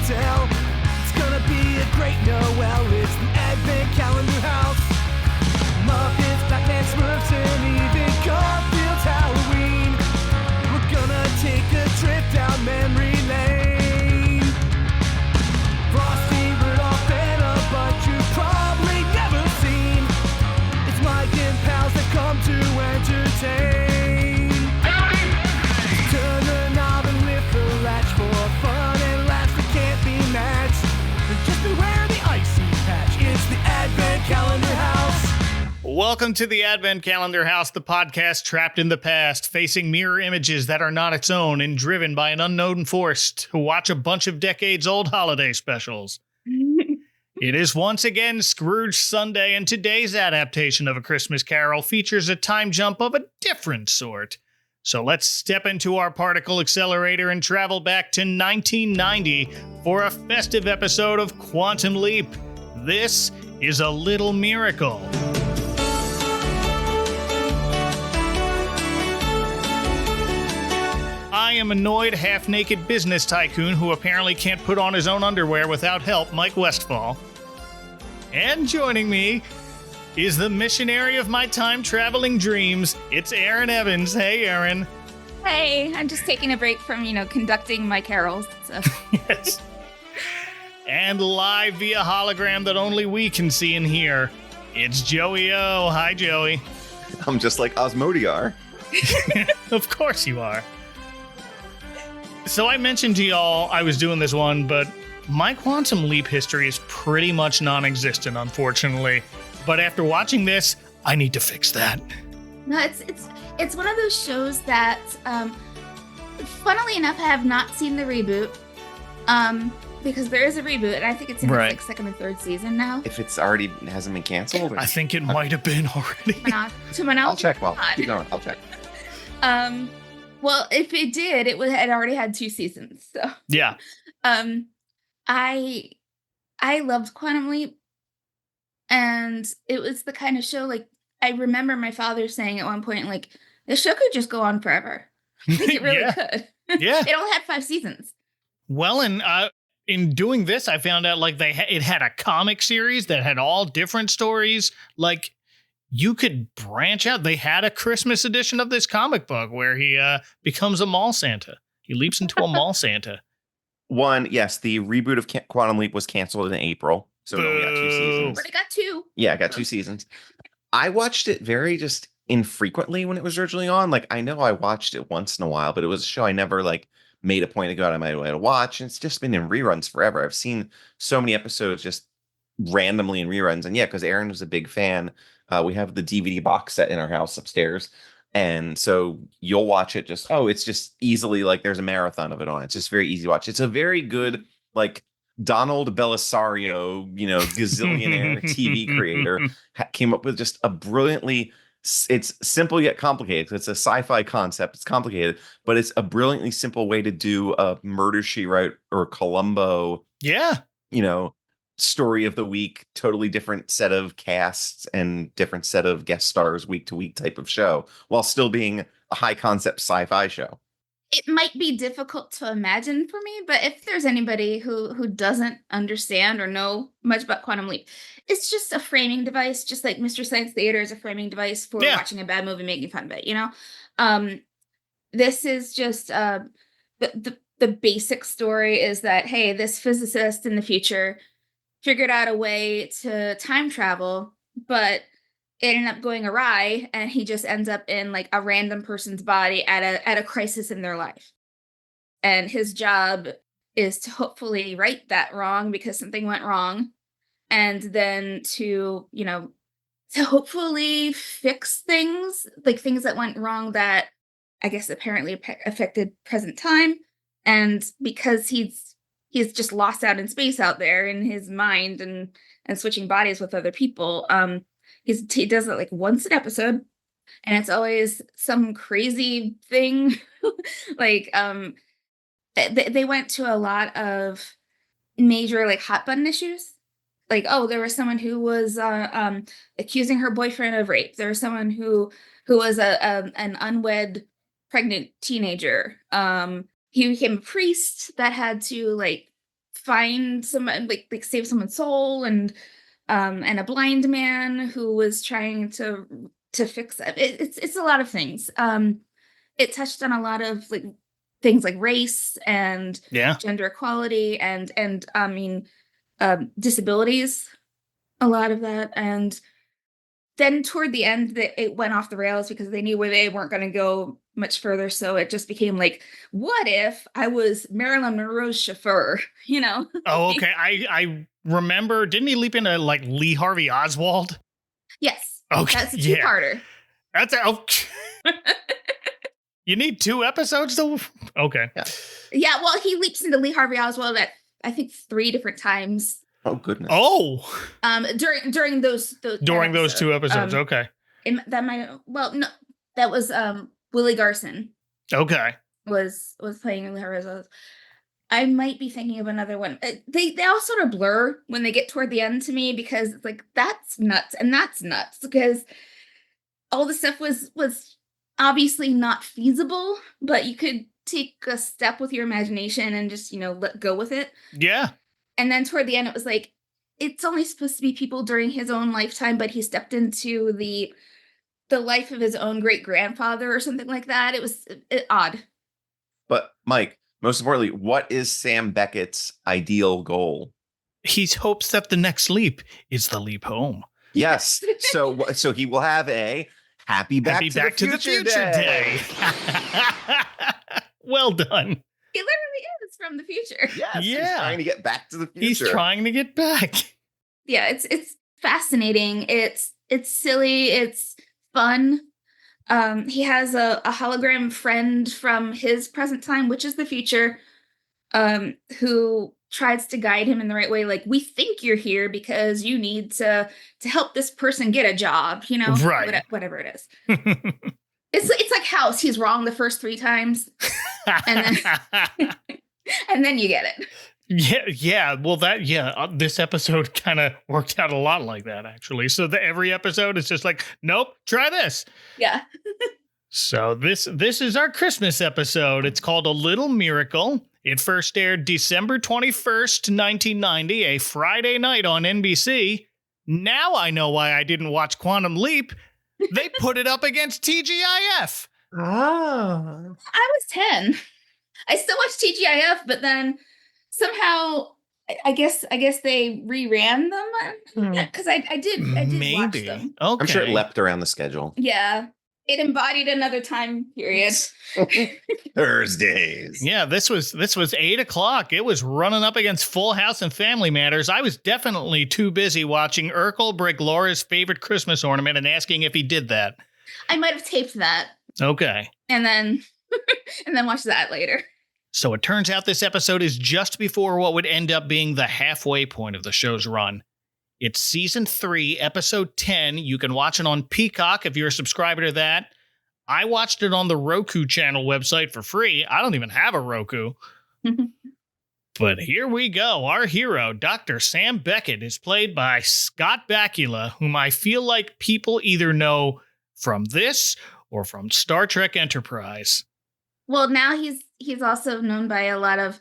tell. It's gonna be a great Noel. It's the Advent Calendar House. Muppets, Batman, Smurfs, and even Garfield's Halloween. We're gonna take a trip down memory lane. Frosty, Rudolph, and a bunch you've probably never seen. It's Mike and pals that come to entertain. Turn the knob and lift the latch for fun and laughs that can't be matched. And just beware the icy patch. It's the Advent Calendar House. Welcome to the Advent Calendar House, the podcast trapped in the past, facing mirror images that are not its own and driven by an unknown force to watch a bunch of decades-old holiday specials. It is once again Scrooge Sunday, and today's adaptation of A Christmas Carol features a time jump of a different sort. So let's step into our particle accelerator and travel back to 1990 for a festive episode of Quantum Leap. This is A Little Miracle. I am annoyed, half-naked business tycoon who apparently can't put on his own underwear without help, Mike Westfall. And joining me is the missionary of my time-traveling dreams. It's Aaron Evans. Hey, Aaron. Hey, I'm just taking a break from, conducting my carols. So. Yes. And live via hologram that only we can see and hear, it's Joey O. Hi, Joey. I'm just like Osmodiar. Of course you are. So I mentioned to y'all I was doing this one, but my Quantum Leap history is pretty much non-existent, unfortunately. But after watching this, I need to fix that. No, it's one of those shows that, funnily enough, I have not seen the reboot. Because there is a reboot, and I think it's in the second or third season now. If it's already hasn't been canceled? I think it might have been already. To my knowledge, I'll check. Well, keep going. I'll check. Well, if it did, it had already had 2 seasons. So yeah. I loved Quantum Leap, and it was the kind of show, I remember my father saying at one point, this show could just go on forever. I think it really could. Yeah. It only had 5 seasons. Well, and in doing this, I found out it had a comic series that had all different stories. You could branch out. They had a Christmas edition of this comic book where he becomes a mall Santa. He leaps into a mall Santa. Yes, the reboot of Quantum Leap was canceled in April, so it only got 2 seasons. But it got 2. Yeah, it got 2 seasons. I watched it very just infrequently when it was originally on. I know I watched it once in a while, but it was a show I never made a point to go out of my way to watch. And it's just been in reruns forever. I've seen so many episodes just randomly in reruns. And yeah, because Aaron was a big fan. We have the DVD box set in our house upstairs. And so you'll watch it it's just easily there's a marathon of it on. It's just very easy to watch. It's a very good, Donald Belisario, gazillionaire TV creator came up with just a brilliantly, it's simple yet complicated. It's a sci-fi concept. It's complicated, but it's a brilliantly simple way to do a Murder, She Wrote or Columbo. Yeah. Story of the week, totally different set of casts and different set of guest stars week to week type of show, while still being a high concept sci-fi show. It might be difficult to imagine for me, but if there's anybody who doesn't understand or know much about Quantum Leap, it's just a framing device, just like Mr. Science Theater is a framing device for watching a bad movie, making fun of it, This is just the basic story is that, hey, this physicist in the future figured out a way to time travel, but it ended up going awry, and he just ends up in a random person's body at a crisis in their life. And his job is to hopefully right that wrong because something went wrong, and then to hopefully fix things, things that went wrong that I guess apparently affected present time. And because he's just lost out in space out there in his mind and switching bodies with other people. He does it once an episode, and it's always some crazy thing. They went to a lot of major hot button issues. There was someone who was accusing her boyfriend of rape. There was someone who was an unwed pregnant teenager. He became a priest that had to find someone, like save someone's soul, and a blind man who was trying to fix it. It's a lot of things. It touched on a lot of like things like race and gender equality and I mean disabilities, a lot of that. And then toward the end, it went off the rails because they knew where they weren't going to go much further. So it just became like, what if I was Marilyn Monroe's chauffeur? You know? Oh, okay. I remember. Didn't he leap into like Lee Harvey Oswald? Yes. Okay. That's a two-parter. That's You need 2 episodes to. Okay. Yeah. Well, he leaps into Lee Harvey Oswald at I think 3 different times. Oh goodness. Oh. During those 2 episodes. Okay. That might no, that was Willie Garson. Okay. Was playing Lee Harvey Oswald. I might be thinking of another one. They all sort of blur when they get toward the end to me because it's like that's nuts and that's nuts because all the stuff was obviously not feasible, but you could take a step with your imagination and just let go with it. Yeah. And then toward the end, it was like, it's only supposed to be people during his own lifetime, but he stepped into the life of his own great-grandfather or something like that. It was odd. But Mike, most importantly, what is Sam Beckett's ideal goal? He hopes that the next leap is the leap home. Yes. So he will have a happy back to the future day. Well done. He literally is from the future. Yes, yeah. He's trying to get back to the future. He's trying to get back. Yeah, it's fascinating. It's silly. It's fun. He has a hologram friend from his present time, which is the future, who tries to guide him in the right way. Like, we think you're here because you need to help this person get a job, right? Whatever it is. It's like House. He's wrong the first 3 times, and then you get it. Yeah. Well, this episode kind of worked out a lot like that, actually. So every episode is just like, nope, try this. Yeah. So this is our Christmas episode. It's called A Little Miracle. It first aired December 21st, 1990, a Friday night on NBC. Now I know why I didn't watch Quantum Leap. They put it up against TGIF. Oh. I was 10. I still watched TGIF, but then somehow I guess they reran them because I did Maybe. Watch them. Okay. I'm sure it leapt around the schedule. Yeah. It embodied another time period. Thursdays. Yeah, this was 8:00. It was running up against Full House and Family Matters. I was definitely too busy watching Urkel break Laura's favorite Christmas ornament and asking if he did that. I might have taped that. Okay. And then watched that later. So it turns out this episode is just before what would end up being the halfway point of the show's run. It's season 3, episode 10. You can watch it on Peacock if you're a subscriber to that. I watched it on the Roku channel website for free. I don't even have a Roku. But here we go. Our hero, Dr. Sam Beckett, is played by Scott Bakula, whom I feel like people either know from this or from Star Trek Enterprise. Well, now he's also known by a lot of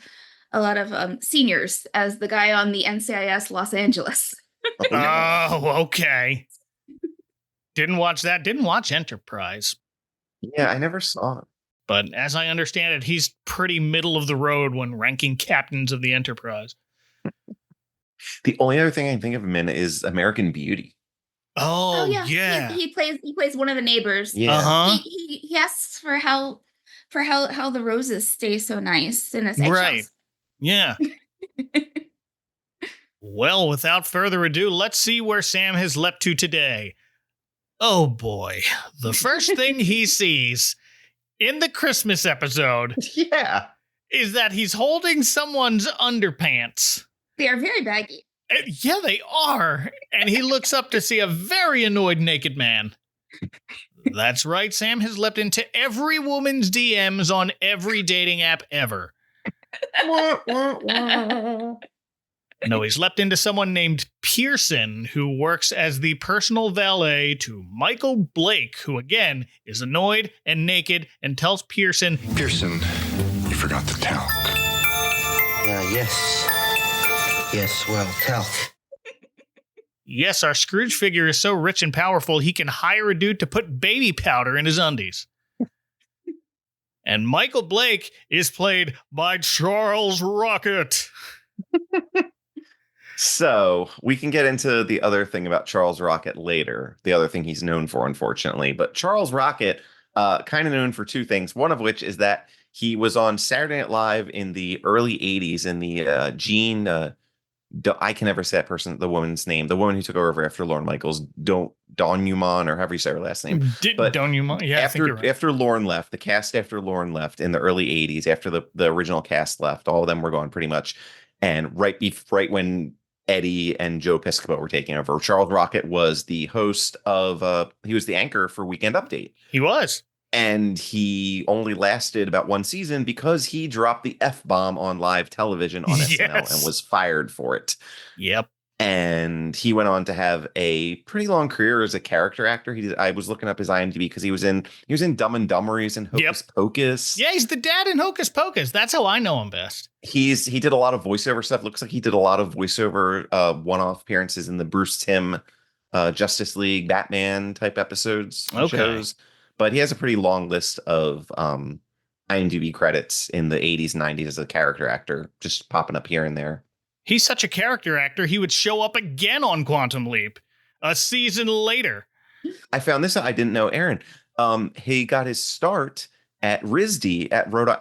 seniors as the guy on the NCIS Los Angeles. Oh, okay. Didn't watch that. Didn't watch Enterprise. Yeah, I never saw it. But as I understand it, he's pretty middle of the road when ranking captains of the Enterprise. The only other thing I can think of him in is American Beauty. Oh yeah. He plays one of the neighbors. Yeah. Uh-huh. He asks for how the roses stay so nice in his eggshells. Right. Yeah. Well, without further ado, let's see where Sam has leapt to today. Oh boy. The first thing he sees in the Christmas episode is that he's holding someone's underpants. They are very baggy. Yeah, they are. And he looks up to see a very annoyed naked man. That's right. Sam has leapt into every woman's DMs on every dating app ever. No, he's leapt into someone named Pearson, who works as the personal valet to Michael Blake, who, again, is annoyed and naked and tells Pearson, Pearson, you forgot the talc. Yes. Yes, well, tell. Yes, our Scrooge figure is so rich and powerful, he can hire a dude to put baby powder in his undies. And Michael Blake is played by Charles Rocket. So we can get into the other thing about Charles Rocket later, the other thing he's known for, unfortunately. But Charles Rocket, kind of known for two things, one of which is that he was on Saturday Night Live in the early 80s in the Gene, I can never say the woman's name, the woman who took over after Lorne Michaels, Donumon, or however you say her last name. Donumon, yeah, after Lorne left, the cast after Lorne left in the early 80s, after the original cast left, all of them were gone pretty much. And right when Eddie and Joe Piscopo were taking over, Charles Rocket was the host of, he was the anchor for Weekend Update. He was. And he only lasted about one season because he dropped the F-bomb on live television on SNL and was fired for it. Yep. And he went on to have a pretty long career as a character actor. I was looking up his IMDb because he was in Dumb and Dumber, he's in Hocus Pocus. Yeah, he's the dad in Hocus Pocus. That's how I know him best. He did a lot of voiceover stuff. Looks like he did a lot of voiceover one-off appearances in the Bruce Timm Justice League, Batman type episodes shows. But he has a pretty long list of IMDb credits in the 80s and 90s as a character actor, just popping up here and there. He's such a character actor, he would show up again on Quantum Leap a season later. I found this out. I didn't know, Aaron. He got his start at RISD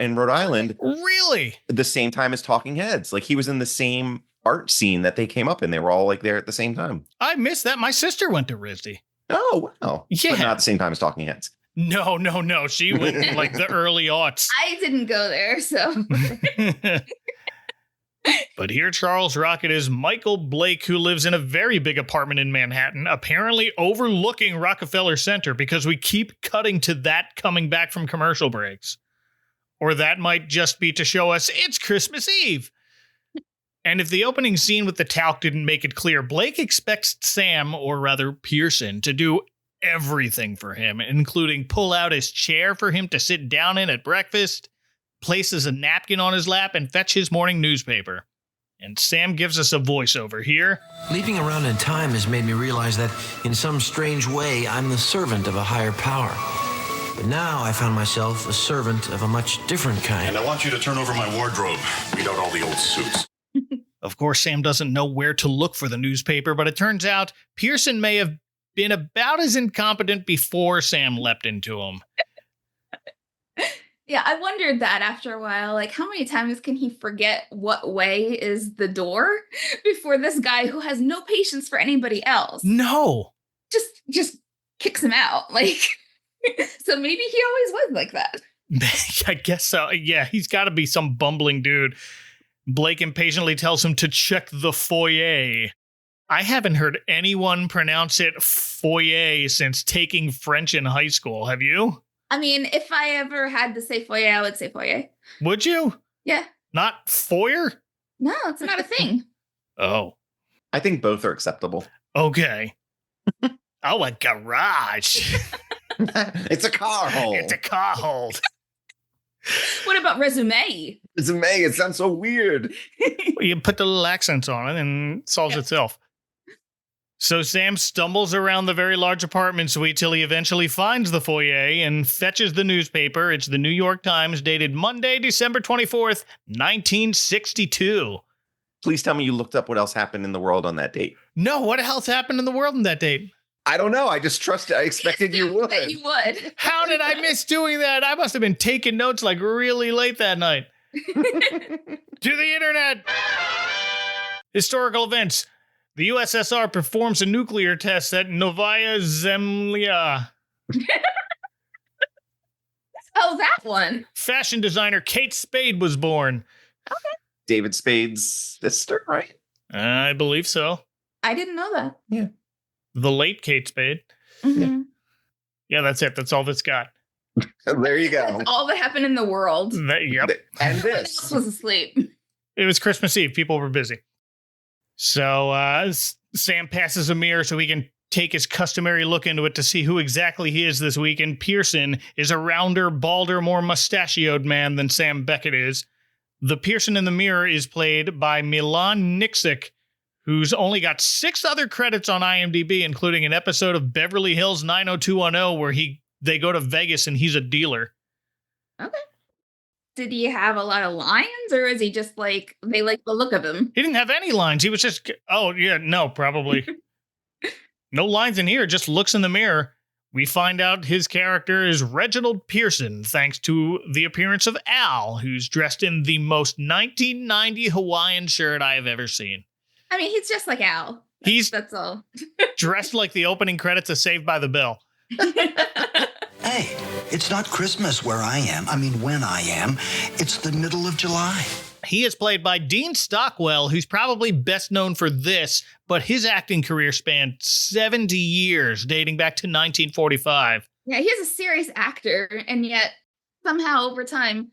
in Rhode Island. Really? The same time as Talking Heads. Like, he was in the same art scene that they came up in. They were all like there at the same time. I missed that. My sister went to RISD. Oh, wow. Yeah. But not at the same time as Talking Heads. No. She went in like the early aughts. I didn't go there, so. But here Charles Rocket is Michael Blake, who lives in a very big apartment in Manhattan, apparently overlooking Rockefeller Center, because we keep cutting to that coming back from commercial breaks. Or that might just be to show us it's Christmas Eve. And if the opening scene with the talc didn't make it clear, Blake expects Sam, or rather Pearson, to do everything for him, including pull out his chair for him to sit down in at breakfast, places a napkin on his lap, and fetch his morning newspaper. And Sam gives us a voiceover here. Leaping around in time has made me realize that in some strange way, I'm the servant of a higher power. But now I found myself a servant of a much different kind. And I want you to turn over my wardrobe. Read out all the old suits. Of course, Sam doesn't know where to look for the newspaper, but it turns out Pearson may have been about as incompetent before Sam leapt into him. Yeah, I wondered that after a while. Like, how many times can he forget what way is the door before this guy who has no patience for anybody else No. just kicks him out? Like, so maybe he always was like that. I guess so. Yeah, he's got to be some bumbling dude. Blake impatiently tells him to check the foyer. I haven't heard anyone pronounce it foyer since taking French in high school. Have you? I mean, if I ever had to say foyer, I would say foyer. Would you? Yeah. Not foyer? No, it's not a thing. Oh. I think both are acceptable. Okay. Oh, a garage. It's a car hold. It's a car hold. What about resume? Resume. It sounds so weird. Well, you put the little accents on it and it solves itself. So Sam stumbles around the very large apartment suite till he eventually finds the foyer and fetches the newspaper. It's the New York Times, dated Monday, December 24th, 1962. Please tell me you looked up what else happened in the world on that date. No, what else happened in the world on that date? I don't know. I just trusted. I expected you would. That you would. How did I miss doing that? I must have been taking notes like really late that night. To the internet. Historical events. The USSR performs a nuclear test at Novaya Zemlya. Oh, that one. Fashion designer Kate Spade was born. Okay. David Spade's sister, right? I believe so. I didn't know that. Yeah. The late Kate Spade. Mm-hmm. Yeah, that's it. That's all that's got. There you go. That's all that happened in the world. Yep. And Everyone else this. was asleep. It was Christmas Eve. People were busy. So Sam passes a mirror so he can take his customary look into it to see who exactly he is this week. And Pearson is a rounder, balder, more mustachioed man than Sam Beckett is. The Pearson in the Mirror is played by Milan Nixick, who's only got 6 other credits on IMDb, including an episode of Beverly Hills 90210 where they go to Vegas and he's a dealer. Okay. Did he have a lot of lines, or is he just like, they like the look of him? He didn't have any lines. He was just, probably. No lines in here, just looks in the mirror. We find out his character is Reginald Pearson, thanks to the appearance of Al, who's dressed in the most 1990 Hawaiian shirt I have ever seen. I mean, he's just like Al. That's all. Dressed like the opening credits of Saved by the Bell. Hey, it's not Christmas where I am. I mean, when I am. It's the middle of July. He is played by Dean Stockwell, who's probably best known for this, but his acting career spanned 70 years, dating back to 1945. Yeah, he's a serious actor, and yet somehow over time,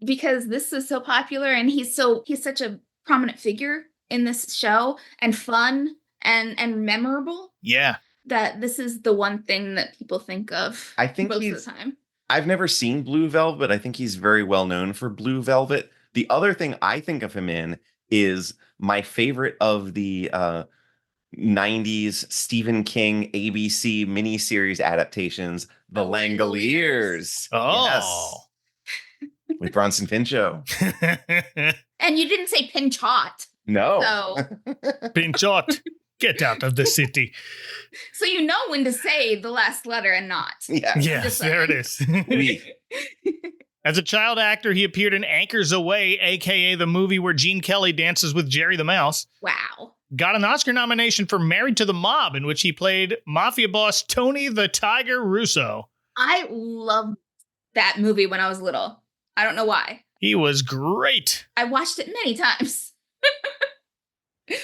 because this is so popular and he's such a prominent figure in this show, and fun and memorable. Yeah. That this is the one thing that people think of. I think most of the time. I've never seen Blue Velvet. I think he's very well known for Blue Velvet. The other thing I think of him in is my favorite of the 90s Stephen King ABC miniseries adaptations, The Langoliers. Oh. Yes. With Bronson Pinchot. And you didn't say Pinchot. No. So. Pinchot, get out of the city. So you know when to say the last letter and not. Yeah. Yes, there it is. As a child actor, he appeared in Anchors Away, a.k.a. the movie where Gene Kelly dances with Jerry the Mouse. Wow. Got an Oscar nomination for Married to the Mob, in which he played mafia boss Tony the Tiger Russo. I loved that movie when I was little. I don't know why. He was great. I watched it many times.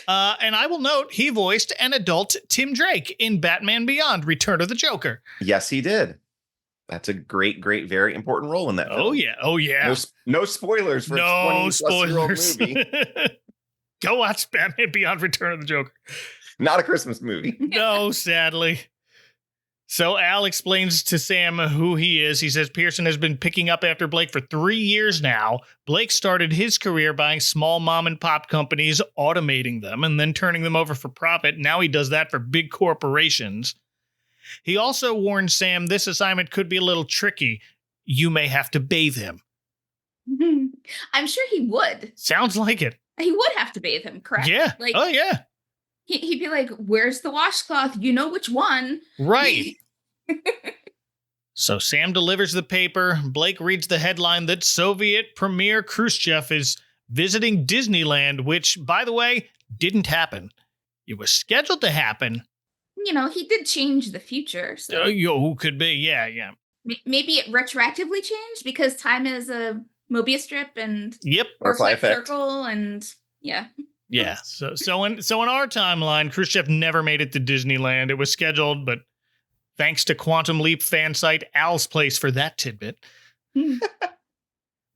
And I will note, he voiced an adult Tim Drake in Batman Beyond, Return of the Joker. Yes, he did. That's a great, very important role in that film. Oh, yeah. Oh, yeah. No spoilers for a 20-plus-year-old movie. Go watch Batman Beyond Return of the Joker. Not a Christmas movie. No, sadly. So Al explains to Sam who he is. He says Pearson has been picking up after Blake for 3 years now. Blake started his career buying small mom and pop companies, automating them, and then turning them over for profit. Now he does that for big corporations. He also warned Sam this assignment could be a little tricky. You may have to bathe him. I'm sure he would. Sounds like it. He would have to bathe him, correct? Yeah. Like, oh, yeah. He'd be like, where's the washcloth? You know which one. Right. So Sam delivers the paper. Blake reads the headline that Soviet Premier Khrushchev is visiting Disneyland, which, by the way, didn't happen. It was scheduled to happen. You know, he did change the future. So Who could be? Yeah. maybe it retroactively changed because time is a Mobius strip and Yep. Butterfly effect. circle and yeah. Yeah. So in our timeline, Khrushchev never made it to Disneyland. It was scheduled, but thanks to Quantum Leap fan site Al's Place for that tidbit.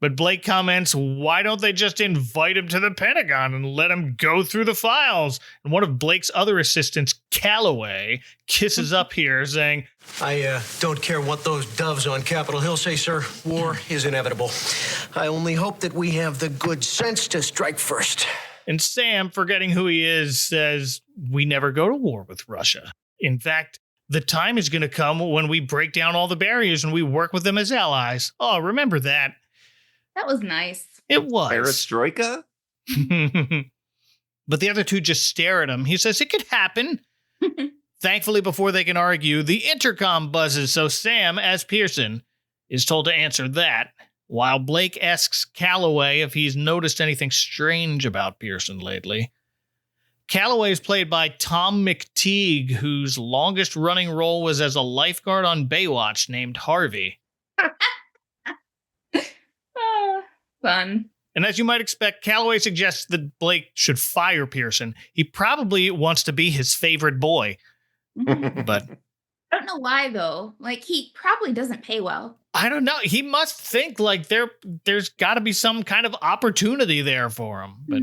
But Blake comments, why don't they just invite him to the Pentagon and let him go through the files? And one of Blake's other assistants, Calloway, kisses up here, saying, I don't care what those doves on Capitol Hill say, sir. War is inevitable. I only hope that we have the good sense to strike first. And Sam, forgetting who he is, says, we never go to war with Russia. In fact, the time is going to come when we break down all the barriers and we work with them as allies. Oh, remember that. That was nice. It was. Perestroika? But the other two just stare at him. He says it could happen. Thankfully, before they can argue, the intercom buzzes, so Sam, as Pearson, is told to answer that, while Blake asks Calloway if he's noticed anything strange about Pearson lately. Calloway is played by Tom McTeague, whose longest-running role was as a lifeguard on Baywatch named Harvey. Fun. And as you might expect, Calloway suggests that Blake should fire Pearson. He probably wants to be his favorite boy. But I don't know why, though. Like, he probably doesn't pay well. I don't know. He must think like there's got to be some kind of opportunity there for him. But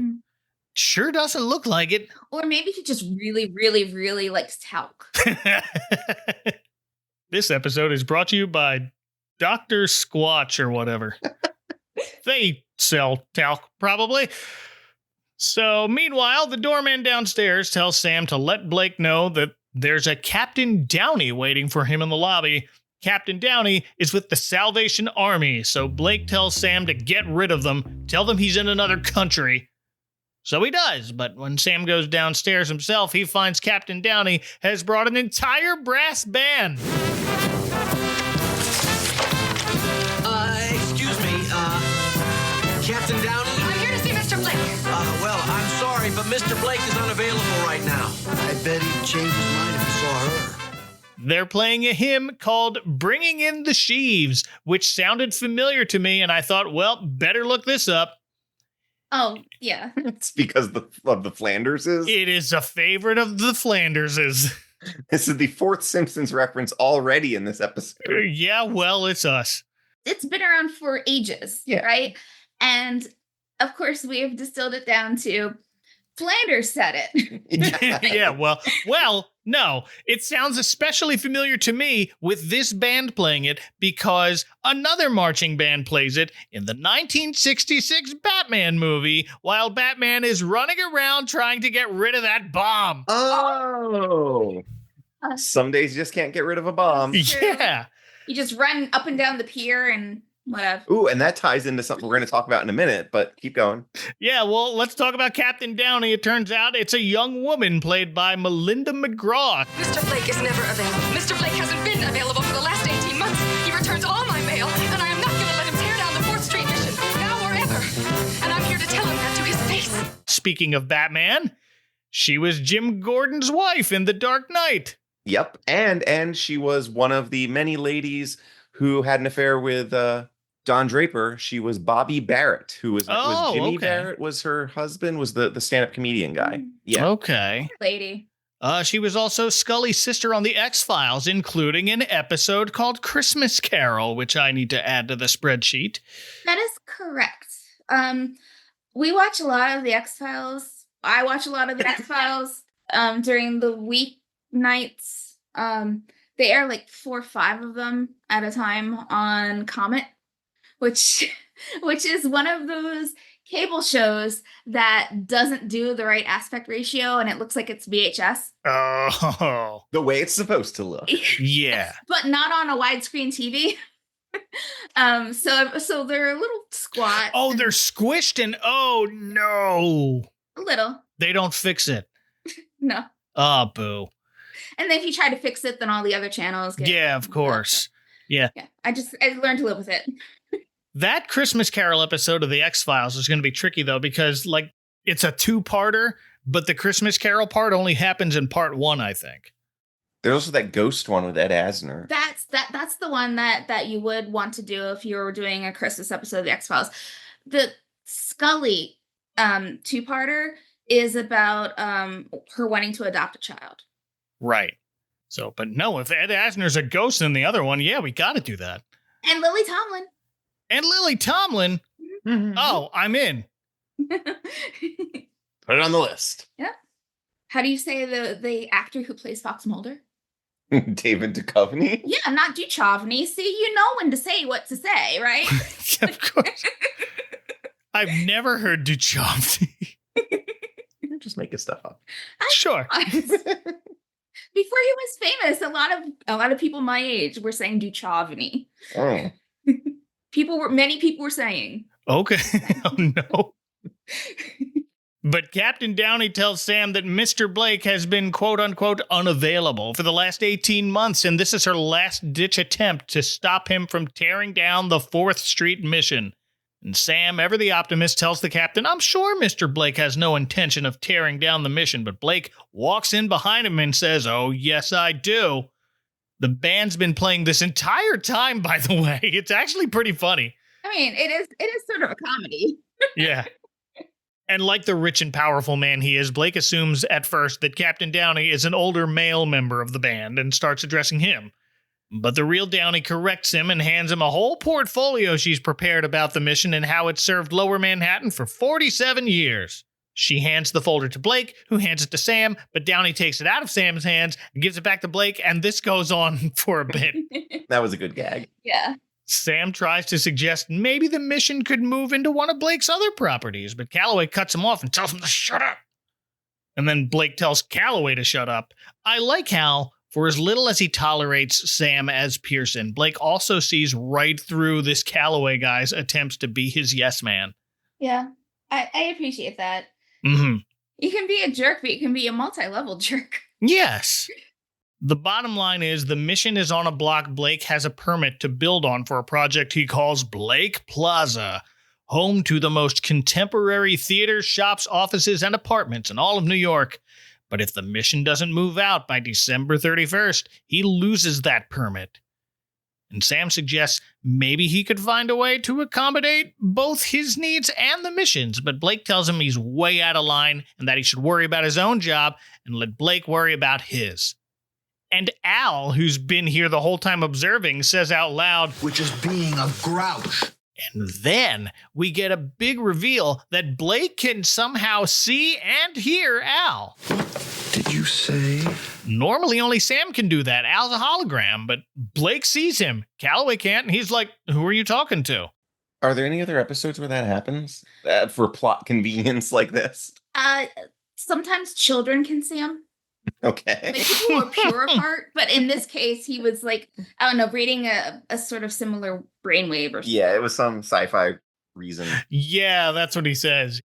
sure doesn't look like it. Or maybe he just really, really, really likes talc. This episode is brought to you by Dr. Squatch or whatever. They sell talc, probably. So, meanwhile, the doorman downstairs tells Sam to let Blake know that there's a Captain Downey waiting for him in the lobby. Captain Downey is with the Salvation Army, so Blake tells Sam to get rid of them, tell them he's in another country. So he does, but when Sam goes downstairs himself, he finds Captain Downey has brought an entire brass band. Excuse me, Captain Downey? I'm here to see Mr. Blake. Well, I'm sorry, but Mr. Blake is unavailable right now. I bet he'd change his mind if he saw her. They're playing a hymn called Bringing in the Sheaves, which sounded familiar to me, and I thought, well, better look this up. Oh, yeah. It's because of the Flanderses. It is a favorite of the Flanderses. This is the fourth Simpsons reference already in this episode. Yeah, well, it's us. It's been around for ages, right? And of course, we have distilled it down to Flanders said it. Yeah, well, no. It sounds especially familiar to me with this band playing it because another marching band plays it in the 1966 Batman movie while Batman is running around trying to get rid of that bomb. Oh. Some days you just can't get rid of a bomb. Yeah. You just run up and down the pier and whatever. Ooh, and that ties into something we're going to talk about in a minute, but keep going. Yeah, well, let's talk about Captain Downey. It turns out it's a young woman played by Melinda McGraw. Mr. Blake is never available. Mr. Blake hasn't been available for the last 18 months. He returns all my mail, and I am not going to let him tear down the 4th Street mission, now or ever. And I'm here to tell him that to his face. Speaking of Batman, she was Jim Gordon's wife in The Dark Knight. Yep, and she was one of the many ladies who had an affair with Don Draper. She was Bobby Barrett, who was Jimmy Barrett was her husband, was the stand-up comedian guy. Yeah. Okay. Lady. She was also Scully's sister on The X-Files, including an episode called Christmas Carol, which I need to add to the spreadsheet. That is correct. We watch a lot of The X-Files. I watch a lot of The X-Files during the weeknights. They air like 4 or 5 of them at a time on Comet, which is one of those cable shows that doesn't do the right aspect ratio and it looks like it's VHS. Oh. The way it's supposed to look. Yeah. But not on a widescreen TV. So they're a little squat. Oh, they're squished and oh no. A little. They don't fix it. No. Oh, boo. And then if you try to fix it, then all the other channels get... Yeah, of course. Yeah. I learned to live with it. That Christmas Carol episode of The X-Files is going to be tricky, though, because, like, it's a 2-parter, but the Christmas Carol part only happens in part 1, I think. There's also that ghost one with Ed Asner. That's the one that you would want to do if you were doing a Christmas episode of The X-Files. The Scully 2-parter is about her wanting to adopt a child. Right. So, but no, if Ed Asner's a ghost in the other one, yeah, we got to do that. And Lily Tomlin. And Lily Tomlin? Mm-hmm. Oh, I'm in. Put it on the list. Yeah. How do you say the actor who plays Fox Mulder? David Duchovny? Yeah, not Duchovny. See, you know when to say what to say, right? Yeah, of course. I've never heard Duchovny. You're just making stuff up. Sure. Before he was famous, a lot of people my age were saying Duchovny. Oh. Many people were saying. Okay. Oh, no. But Captain Downey tells Sam that Mr. Blake has been quote-unquote unavailable for the last 18 months, and this is her last-ditch attempt to stop him from tearing down the 4th Street mission. And Sam, ever the optimist, tells the captain, I'm sure Mr. Blake has no intention of tearing down the mission, but Blake walks in behind him and says, oh, yes, I do. The band's been playing this entire time, by the way. It's actually pretty funny. I mean, it is sort of a comedy. Yeah. And like the rich and powerful man he is, Blake assumes at first that Captain Downey is an older male member of the band and starts addressing him. But the real Downey corrects him and hands him a whole portfolio she's prepared about the mission and how it served Lower Manhattan for 47 years. She hands the folder to Blake, who hands it to Sam, but Downey takes it out of Sam's hands and gives it back to Blake, and this goes on for a bit. That was a good gag. Yeah. Sam tries to suggest maybe the mission could move into one of Blake's other properties, but Calloway cuts him off and tells him to shut up. And then Blake tells Calloway to shut up. I like how, for as little as he tolerates Sam as Pearson, Blake also sees right through this Calloway guy's attempts to be his yes man. Yeah, I appreciate that. Mm-hmm. You can be a jerk, but you can be a multi-level jerk. Yes. The bottom line is the mission is on a block Blake has a permit to build on for a project he calls Blake Plaza, home to the most contemporary theaters, shops, offices, and apartments in all of New York. But if the mission doesn't move out by December 31st, he loses that permit. And Sam suggests maybe he could find a way to accommodate both his needs and the mission's, but Blake tells him he's way out of line and that he should worry about his own job and let Blake worry about his. And Al, who's been here the whole time observing, says out loud, Which is being a grouch. and then we get a big reveal that Blake can somehow see and hear Al. Did you say? Normally only Sam can do that. Al's a hologram, but Blake sees him. Calloway can't, and he's like, who are you talking to? Are there any other episodes where that happens for plot convenience like this? Sometimes children can see him. Okay. Like people who are pure apart, but in this case, he was like, I don't know, reading a sort of similar brainwave or something. Yeah, it was some sci-fi reason. Yeah, that's what he says.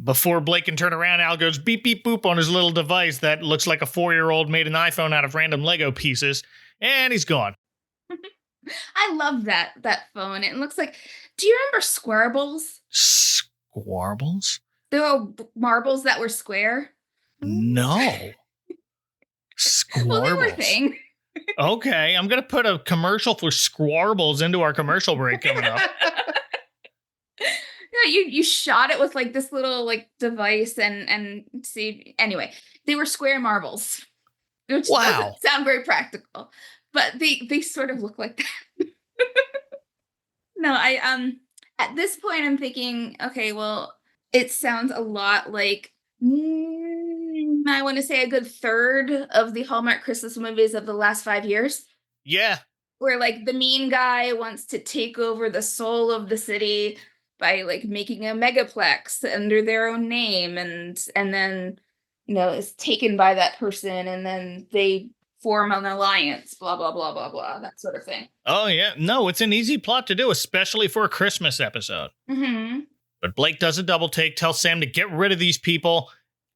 Before Blake can turn around, Al goes beep, beep, boop on his little device that looks like a 4-year-old made an iPhone out of random Lego pieces, and he's gone. I love that phone. It looks like, do you remember Squarebles? Squarbles? There were marbles that were square. No. Squarbles. Well, they were a thing. Okay, I'm going to put a commercial for Squarbles into our commercial break coming up. Yeah, you shot it with like this little like device and see. Anyway, they were square marbles. Which doesn't sound very practical, but they sort of look like that. No, I at this point I'm thinking, okay, well, it sounds a lot like I want to say a good third of the Hallmark Christmas movies of the last 5 years. Yeah. Where like the mean guy wants to take over the soul of the city by like making a megaplex under their own name and then, you know, is taken by that person and then they form an alliance, blah, blah, blah, blah, blah, that sort of thing. Oh, yeah. No, it's an easy plot to do, especially for a Christmas episode. Mm-hmm. But Blake does a double take, tells Sam to get rid of these people,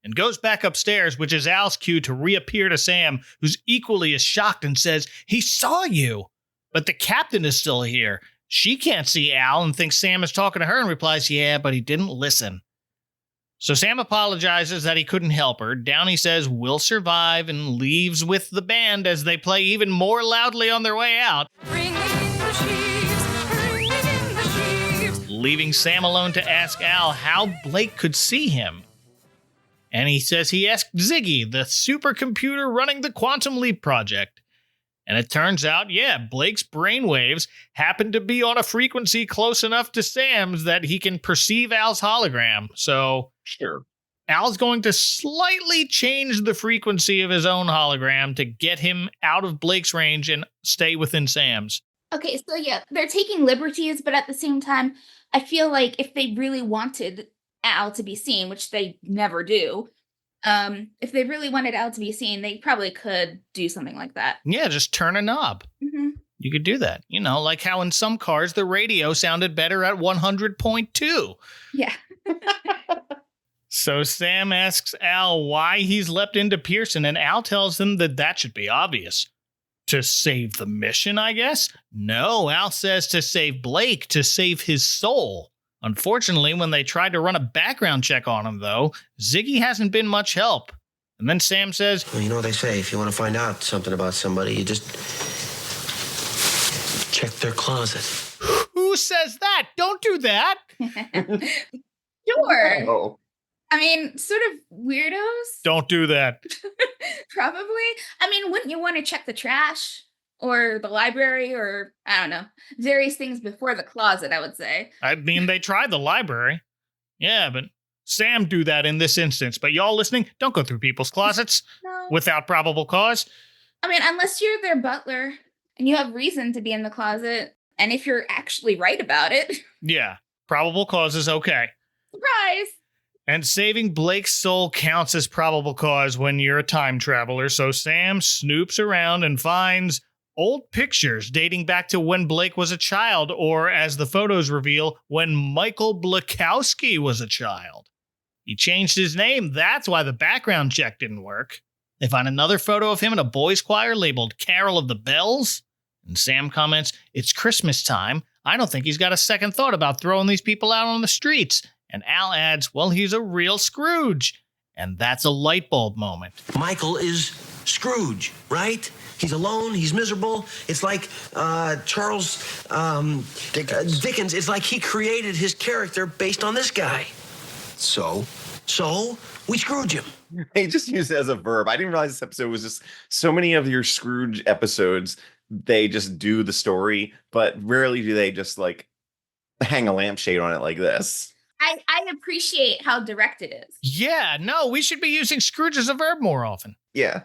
and goes back upstairs, which is Al's cue to reappear to Sam, who's equally as shocked and says, he saw you. But the captain is still here. She can't see Al and thinks Sam is talking to her and replies, yeah, but he didn't listen. So Sam apologizes that he couldn't help her. Downey says, we'll survive, and leaves with the band as they play even more loudly on their way out. Bring in the sheaves, bring in the sheaves. Leaving Sam alone to ask Al how Blake could see him. And he says he asked Ziggy, the supercomputer running the Quantum Leap project. And it turns out, yeah, Blake's brainwaves happen to be on a frequency close enough to Sam's that he can perceive Al's hologram. So Sure. Al's going to slightly change the frequency of his own hologram to get him out of Blake's range and stay within Sam's. Okay, so yeah, they're taking liberties, but at the same time, I feel like if they really wanted Al to be seen, which they never do, if they really wanted Al to be seen, they probably could do something like that. Yeah, just turn a knob. Mm-hmm. You could do that. You know, like how in some cars the radio sounded better at 100.2. Yeah. So Sam asks Al why he's leapt into Pearson, and Al tells him that should be obvious. To save the mission, I guess? No, Al says to save Blake, to save his soul. Unfortunately, when they tried to run a background check on him, though, Ziggy hasn't been much help. And then Sam says, Well, you know what they say, if you want to find out something about somebody, you just check their closet. who says that? Don't do that. Sure. Oh. I mean, sort of weirdos. Don't do that. Probably. I mean, wouldn't you want to check the trash or the library or, I don't know, various things before the closet, I would say. I mean, they tried the library. Yeah, but Sam do that in this instance. But y'all listening, don't go through people's closets No. without probable cause. I mean, unless you're their butler and you have reason to be in the closet. And if you're actually right about it, Yeah. Probable cause is okay. surprise. And saving Blake's soul counts as probable cause when you're a time traveler, so Sam snoops around and finds old pictures dating back to when Blake was a child, or as the photos reveal, when Michael Blakowski was a child. He changed his name, that's why the background check didn't work. They find another photo of him in a boys' choir labeled Carol of the Bells, and Sam comments, "It's Christmas time. I don't think he's got a second thought about throwing these people out on the streets." And Al adds, "Well, he's a real Scrooge." And that's a light bulb moment. Michael is Scrooge, right? He's alone, he's miserable. It's like Charles Dickens. It's like he created his character based on this guy. So? So, we Scrooge him. They just use it as a verb. I didn't realize this episode was just so many of your Scrooge episodes. They just do the story, but rarely do they just like hang a lampshade on it like this. I appreciate how direct it is. Yeah, no, we should be using Scrooge as a verb more often. Yeah.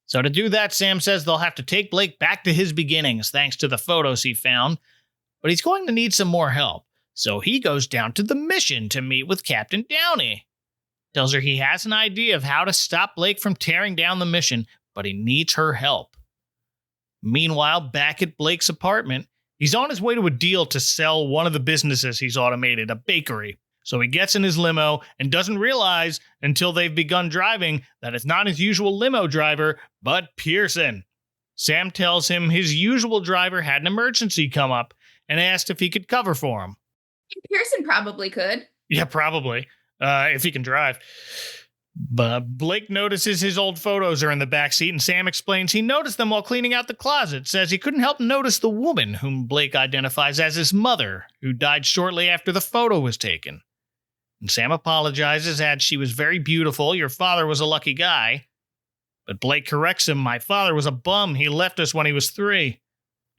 So to do that, Sam says they'll have to take Blake back to his beginnings thanks to the photos he found, but he's going to need some more help. So he goes down to the mission to meet with Captain Downey. Tells her he has an idea of how to stop Blake from tearing down the mission, but he needs her help. Meanwhile, back at Blake's apartment, he's on his way to a deal to sell one of the businesses he's automated, a bakery. So he gets in his limo and doesn't realize until they've begun driving that it's not his usual limo driver, but Pearson. Sam tells him his usual driver had an emergency come up and asked if he could cover for him. Pearson probably could. Yeah, probably, if he can drive. But Blake notices his old photos are in the backseat, and Sam explains he noticed them while cleaning out the closet, says he couldn't help notice the woman whom Blake identifies as his mother, who died shortly after the photo was taken. And Sam apologizes, adds she was very beautiful, your father was a lucky guy. But Blake corrects him, my father was a bum, he left us when he was 3.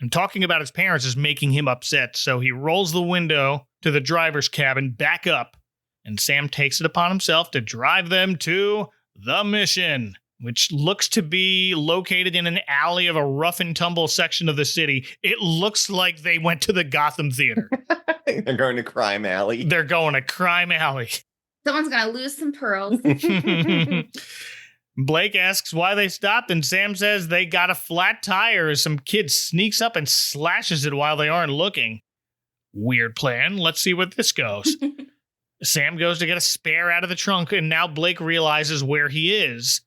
And talking about his parents is making him upset, so he rolls the window to the driver's cabin back up, and Sam takes it upon himself to drive them to the mission, which looks to be located in an alley of a rough and tumble section of the city. It looks like they went to the Gotham Theater. They're going to Crime Alley. They're going to Crime Alley. Someone's going to lose some pearls. Blake asks why they stopped, and Sam says they got a flat tire as some kid sneaks up and slashes it while they aren't looking. Weird plan. Let's see where this goes. Sam goes to get a spare out of the trunk, and now Blake realizes where he is.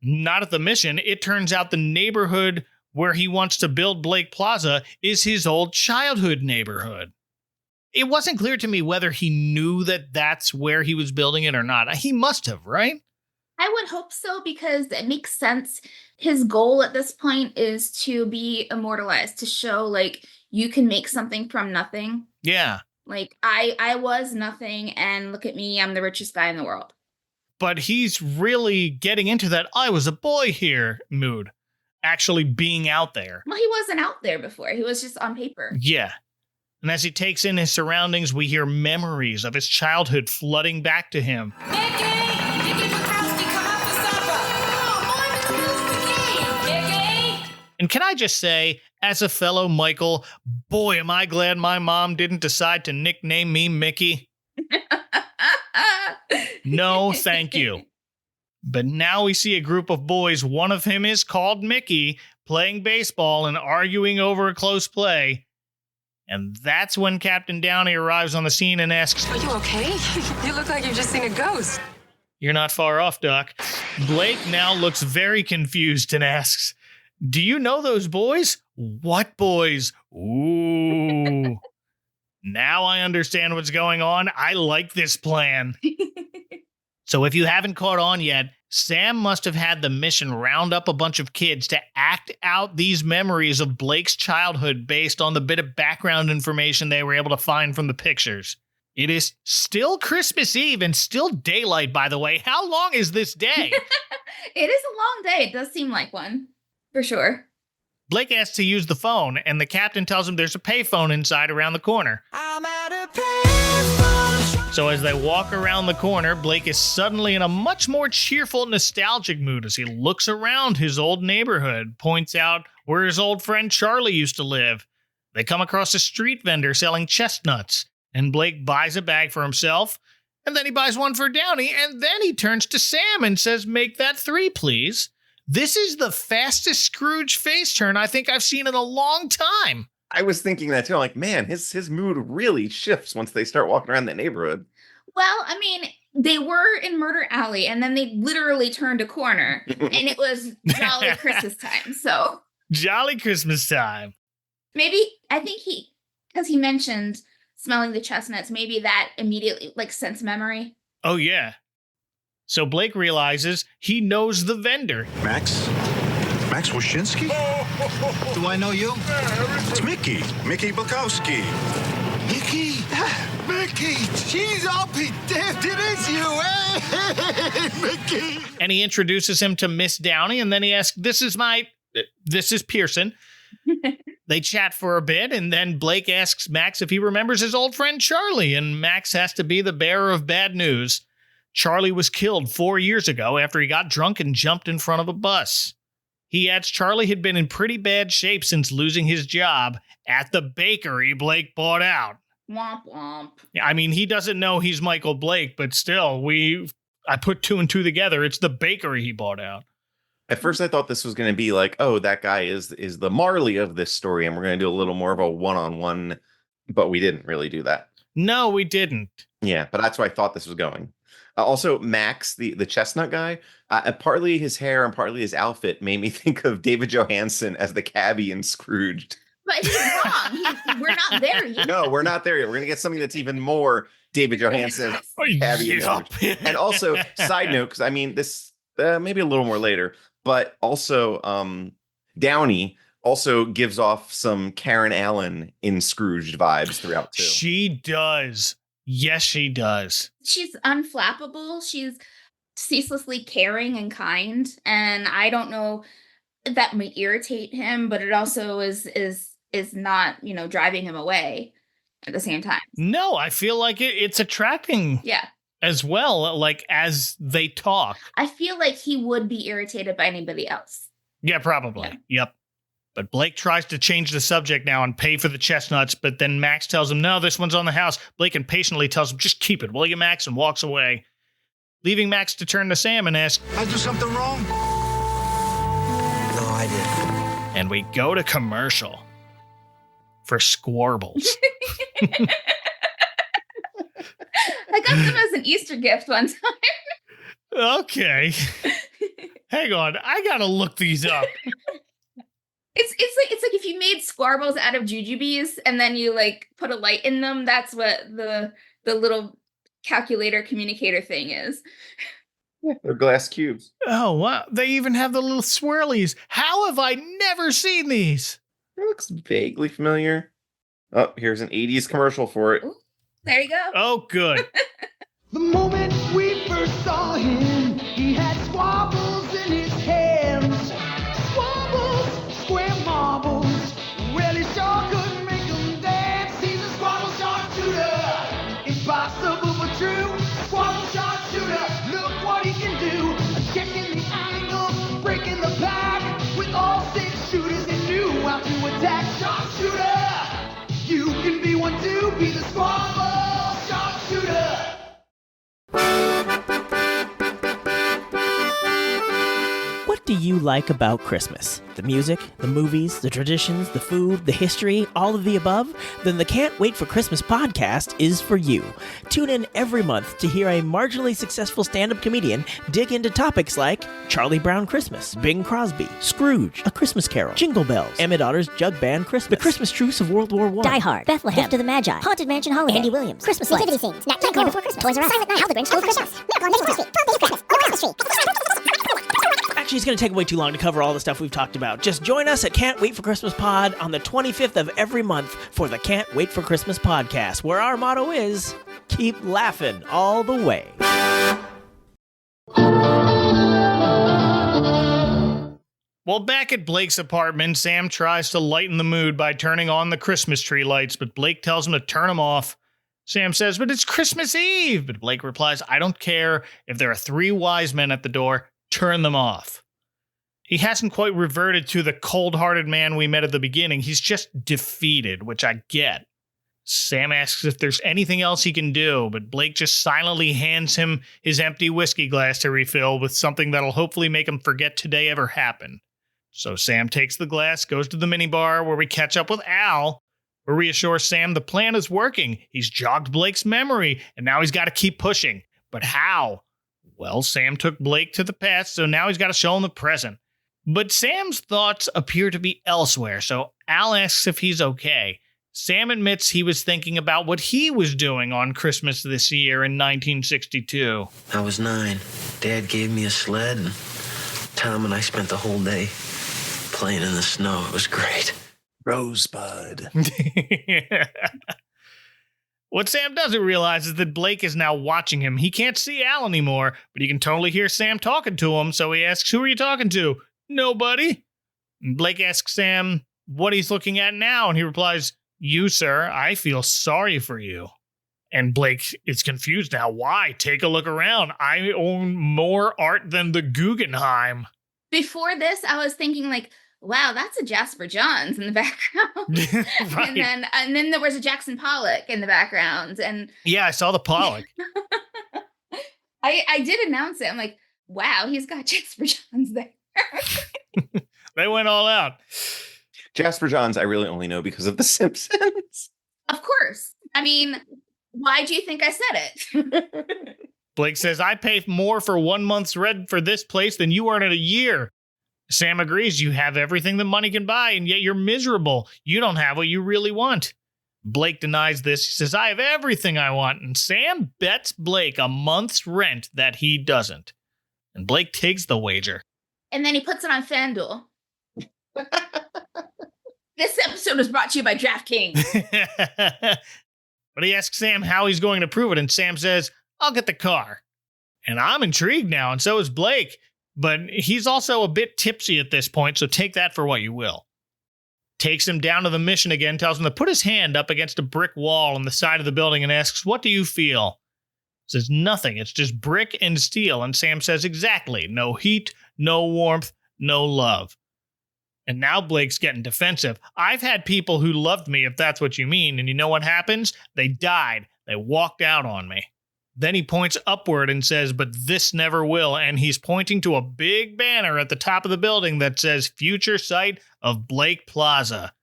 Not at the mission. It turns out the neighborhood where he wants to build Blake Plaza is his old childhood neighborhood. It wasn't clear to me whether he knew that that's where he was building it or not. He must have, right? I would hope so, because it makes sense. His goal at this point is to be immortalized, to show, like, you can make something from nothing. Yeah. Like, I was nothing, and look at me, I'm the richest guy in the world. But he's really getting into that I was a boy here mood, actually being out there. Well, he wasn't out there before. He was just on paper. Yeah. And as he takes in his surroundings, we hear memories of his childhood flooding back to him. And can I just say, as a fellow Michael, boy, am I glad my mom didn't decide to nickname me Mickey. No, thank you. But now we see a group of boys, one of whom is called Mickey, playing baseball and arguing over a close play. And that's when Captain Downey arrives on the scene and asks, Are you okay? You look like you've just seen a ghost. You're not far off, Doc. Blake now looks very confused and asks, do you know those boys? What boys? Ooh. Now I understand what's going on. I like this plan. So if you haven't caught on yet, Sam must have had the mission round up a bunch of kids to act out these memories of Blake's childhood based on the bit of background information they were able to find from the pictures. It is still Christmas Eve and still daylight, by the way. How long is this day? It is a long day. It does seem like one, for sure. Blake asks to use the phone, and the captain tells him there's a payphone inside around the corner. I'm at a payphone. So as they walk around the corner, Blake is suddenly in a much more cheerful, nostalgic mood as he looks around his old neighborhood, points out where his old friend Charlie used to live. They come across a street vendor selling chestnuts, and Blake buys a bag for himself, and then he buys one for Downey, and then he turns to Sam and says, "Make that 3, please." This is the fastest Scrooge face turn I think I've seen in a long time. I was thinking that too. I'm like, man, his mood really shifts once they start walking around that neighborhood. Well, I mean, they were in Murder Alley, and then they literally turned a corner, and it was jolly Christmas time. So Jolly Christmas time. maybe, I think because he mentioned smelling the chestnuts, maybe that immediately, like, sense memory. Oh, yeah. So Blake realizes he knows the vendor. Max Washinsky? Do I know you? It's Mickey Bukowski. Mickey? Mickey! Jeez, I'll be damned, it is you! Hey, Mickey! And he introduces him to Miss Downey, and then he asks, this is Pearson. They chat for a bit, and then Blake asks Max if he remembers his old friend Charlie, and Max has to be the bearer of bad news. Charlie was killed 4 years ago after he got drunk and jumped in front of a bus. He adds Charlie had been in pretty bad shape since losing his job at the bakery Blake bought out. Womp womp. I mean, he doesn't know he's Michael Blake, but still, I put 2 and 2 together. It's the bakery he bought out. At first, I thought this was going to be like, oh, that guy is the Marley of this story, and we're going to do a little more of a one-on-one, but we didn't really do that. No, we didn't. Yeah, but that's where I thought this was going. Also, Max, the chestnut guy, partly his hair and partly his outfit made me think of David Johansen as the cabbie in Scrooged. But he's wrong. We're not there yet. No, we're not there yet. We're going to get something that's even more David Johansen as cabbie in Scrooged. And also, side note, because I mean, this maybe a little more later, but also Downey also gives off some Karen Allen in Scrooged vibes throughout, too. She does. Yes, she does. She's unflappable. She's ceaselessly caring and kind. And I don't know, that might irritate him, but it also is not, driving him away at the same time. No, I feel like it's attracting. Yeah. As well, like as they talk. I feel like he would be irritated by anybody else. Yeah, probably. Yeah. Yep. But Blake tries to change the subject now and pay for the chestnuts, but then Max tells him, no, this one's on the house. Blake impatiently tells him, just keep it, will you, Max? And walks away, leaving Max to turn to Sam and ask, I do something wrong? No, I didn't. And we go to commercial for Squarbles. I got them as an Easter gift one time. Okay. Hang on, I gotta look these up. It's like if you made Squarbles out of jujubes and then you like put a light in them, that's what the little calculator communicator thing is. Yeah, they're glass cubes. Oh, wow. They even have the little swirlies. How have I never seen these? It looks vaguely familiar. Oh, here's an 80s commercial for it. Ooh, there you go. Oh, good. The moment we first saw him, he had squabbles in his hands. Squabbles, square marbles. Well, he sure couldn't make them dance. He's a squabble sharpshooter. Impossible but true. Squabble sharpshooter. Look what he can do. Checking the angle, breaking the pack. With all 6 shooters, he knew how to attack. Sharpshooter. You can be one too. Be the squabble sharpshooter. What do you like about Christmas? The music, the movies, the traditions, the food, the history, all of the above? Then the Can't Wait for Christmas podcast is for you. Tune in every month to hear a marginally successful stand-up comedian dig into topics like Charlie Brown Christmas, Bing Crosby, Scrooge, A Christmas Carol, Jingle Bells, Emmett Otter's Jug Band Christmas, The Christmas Truce of World War I, Die Hard, Bethlehem, Gift of the Magi, Haunted Mansion Holiday, Andy Williams, Christmas Lights, Nativity Scenes, Nat King Cole Before Christmas, Toys R Us, Silent Night, How the Grinch Stole Christmas, Miracle on Christmas Tree, Christmas, Christmas Tree. Actually, it's going to take way too long to cover all the stuff we've talked about. Just join us at Can't Wait for Christmas Pod on the 25th of every month for the Can't Wait for Christmas podcast, where our motto is, keep laughing all the way. Well, back at Blake's apartment, Sam tries to lighten the mood by turning on the Christmas tree lights, but Blake tells him to turn them off. Sam says, but it's Christmas Eve. But Blake replies, I don't care if there are 3 wise men at the door. Turn them off. He hasn't quite reverted to the cold-hearted man we met at the beginning. He's just defeated, which I get. Sam asks if there's anything else he can do, but Blake just silently hands him his empty whiskey glass to refill with something that'll hopefully make him forget today ever happened. So Sam takes the glass, goes to the minibar where we catch up with Al, who reassures Sam the plan is working. He's jogged Blake's memory, and now he's got to keep pushing. But how? Well, Sam took Blake to the past, so now he's got to show him the present. But Sam's thoughts appear to be elsewhere, so Al asks if he's okay. Sam admits he was thinking about what he was doing on Christmas this year in 1962. I was 9. Dad gave me a sled, and Tom and I spent the whole day playing in the snow. It was great. Rosebud. What Sam doesn't realize is that Blake is now watching him. He can't see Al anymore, but he can totally hear Sam talking to him, so he asks, "Who are you talking to?" "Nobody." And Blake asks Sam what he's looking at now, and he replies, "You, sir, I feel sorry for you." And Blake is confused now. Why? Take a look around. I own more art than the Guggenheim. Before this, I was thinking like, wow, that's a Jasper Johns in the background. Right. And then there was a Jackson Pollock in the background. And Yeah, I saw the Pollock. I did announce it. I'm like, wow, he's got Jasper Johns there. They went all out. Jasper Johns, I really only know because of The Simpsons. Of course. I mean, why do you think I said it? Blake says, "I pay more for 1 month's rent for this place than you earn in a year." Sam agrees. You have everything that money can buy, and yet you're miserable. You don't have what you really want. Blake denies this. He says, "I have everything I want." And Sam bets Blake a month's rent that he doesn't. And Blake takes the wager. And then he puts it on FanDuel. This episode was brought to you by DraftKings. But he asks Sam how he's going to prove it, and Sam says, "I'll get the car." And I'm intrigued now, and so is Blake. But he's also a bit tipsy at this point, so take that for what you will. Takes him down to the mission again, tells him to put his hand up against a brick wall on the side of the building and asks, "What do you feel?" Says, "Nothing, it's just brick and steel." And Sam says, "Exactly. No heat, no warmth, no love." And now Blake's getting defensive. "I've had people who loved me, if that's what you mean, and you know what happens? They died. They walked out on me." Then he points upward and says, "But this never will." And he's pointing to a big banner at the top of the building that says "Future Site of Blake Plaza."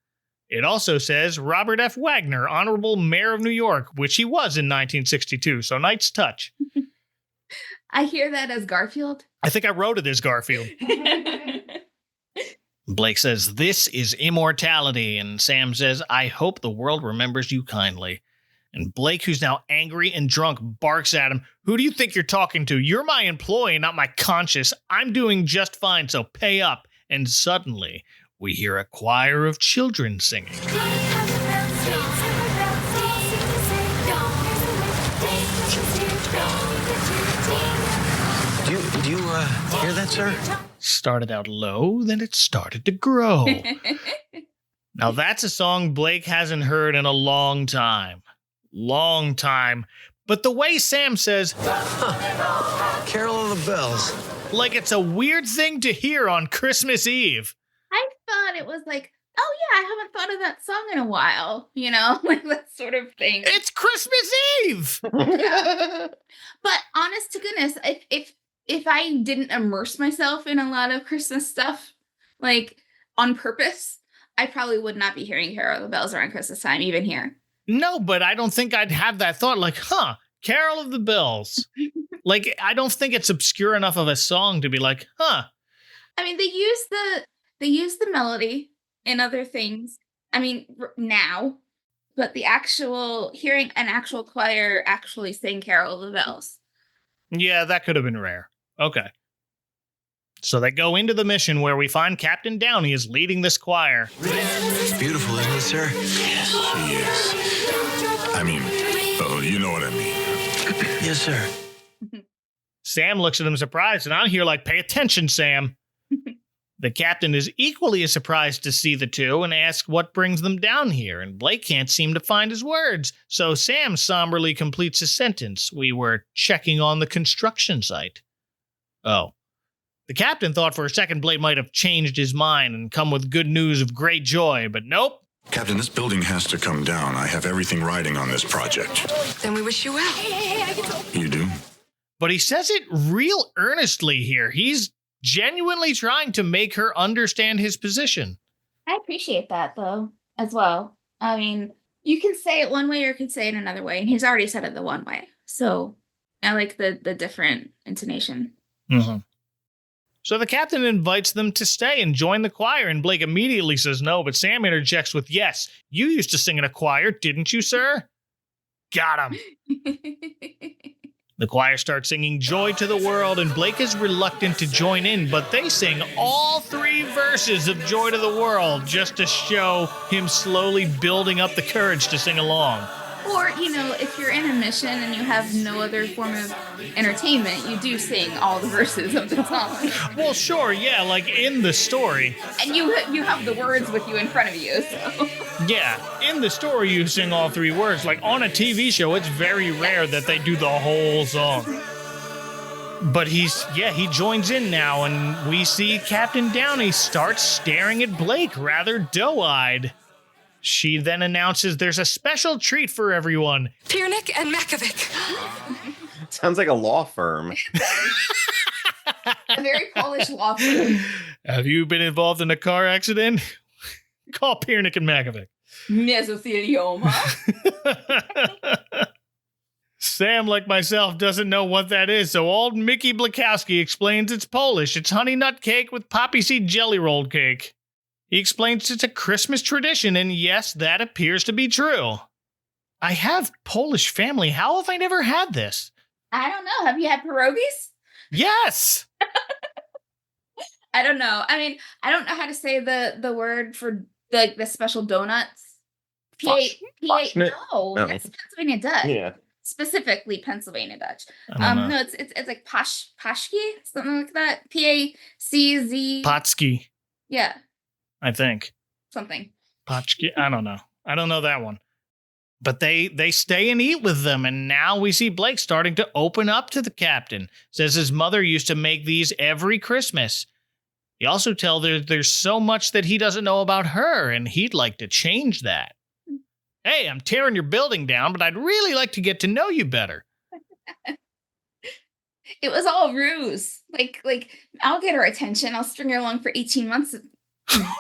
It also says Robert F. Wagner, Honorable Mayor of New York, which he was in 1962. So nice touch. I hear that as Garfield. I think I wrote it as Garfield. Blake says, "This is immortality." And Sam says, "I hope the world remembers you kindly." And Blake, who's now angry and drunk, barks at him. "Who do you think you're talking to? You're my employee, not my conscience. I'm doing just fine, so pay up." And suddenly, we hear a choir of children singing. Do you hear that, sir? Started out low, then it started to grow. Now that's a song Blake hasn't heard in a long time. Long time. But the way Sam says, Carol of the Bells. Like it's a weird thing to hear on Christmas Eve. I thought it was like, oh yeah, I haven't thought of that song in a while. You know, like that sort of thing. It's Christmas Eve! Yeah. But honest to goodness, if I didn't immerse myself in a lot of Christmas stuff, like on purpose, I probably would not be hearing Carol of the Bells around Christmas time, even here. No, but I don't think I'd have that thought like, Carol of the Bells. Like, I don't think it's obscure enough of a song to be like, I mean, they use the melody in other things. I mean, now, but the actual hearing an actual choir actually sing Carol of the Bells. Yeah, that could have been rare. Okay. So they go into the mission where we find Captain Downey is leading this choir. It's beautiful, isn't it, sir? Yes, she is. I mean, you know what I mean. Yes, sir. Sam looks at him surprised, and I'm here like, pay attention, Sam. The captain is equally as surprised to see the two and asks what brings them down here, and Blake can't seem to find his words. So Sam somberly completes his sentence. We were checking on the construction site. Oh. The captain thought for a second Blake might have changed his mind and come with good news of great joy, but nope. Captain, this building has to come down. I have everything riding on this project. Then we wish you well. You do? But he says it real earnestly here. He's genuinely trying to make her understand his position. I appreciate that, though, as well. I mean, you can say it one way or you can say it another way, and he's already said it the one way. So I like the different intonation. Mm-hmm. So the captain invites them to stay and join the choir, and Blake immediately says no, but Sam interjects with, yes, you used to sing in a choir, didn't you, sir? Got him. The choir starts singing Joy to the World, and Blake is reluctant to join in, but they sing all 3 verses of Joy to the World just to show him slowly building up the courage to sing along. Or, if you're in a mission and you have no other form of entertainment, you do sing all the verses of the song. Well, sure, yeah, like in the story. And you have the words with you in front of you, so... Yeah, in the story you sing all 3 words. Like on a TV show, it's very rare that they do the whole song. But he joins in now, and we see Captain Downey starts staring at Blake rather doe-eyed. She then announces there's a special treat for everyone. Piernick and Makovic. Sounds like a law firm. A very Polish law firm. Have you been involved in a car accident? Call Piernick and Makovic. Mesothelioma. Sam, like myself, doesn't know what that is, so old Mickey Blakowski explains it's Polish. It's honey nut cake with poppy seed jelly rolled cake. He explains it's a Christmas tradition, and yes, that appears to be true. I have Polish family. How have I never had this? I don't know. Have you had pierogies? Yes! I don't know. I mean, I don't know how to say the word for the special donuts. No, that's Pennsylvania Dutch. Yeah. Specifically Pennsylvania Dutch. No, it's like pashki, something like that. P-A-C-Z. Potsky. Yeah. I think. Something. Potchki. I don't know. I don't know that one. But they stay and eat with them, and now we see Blake starting to open up to the captain. Says his mother used to make these every Christmas. He also tells her there's so much that he doesn't know about her, and he'd like to change that. Hey, I'm tearing your building down, but I'd really like to get to know you better. It was all ruse. Like I'll get her attention. I'll string her along for 18 months,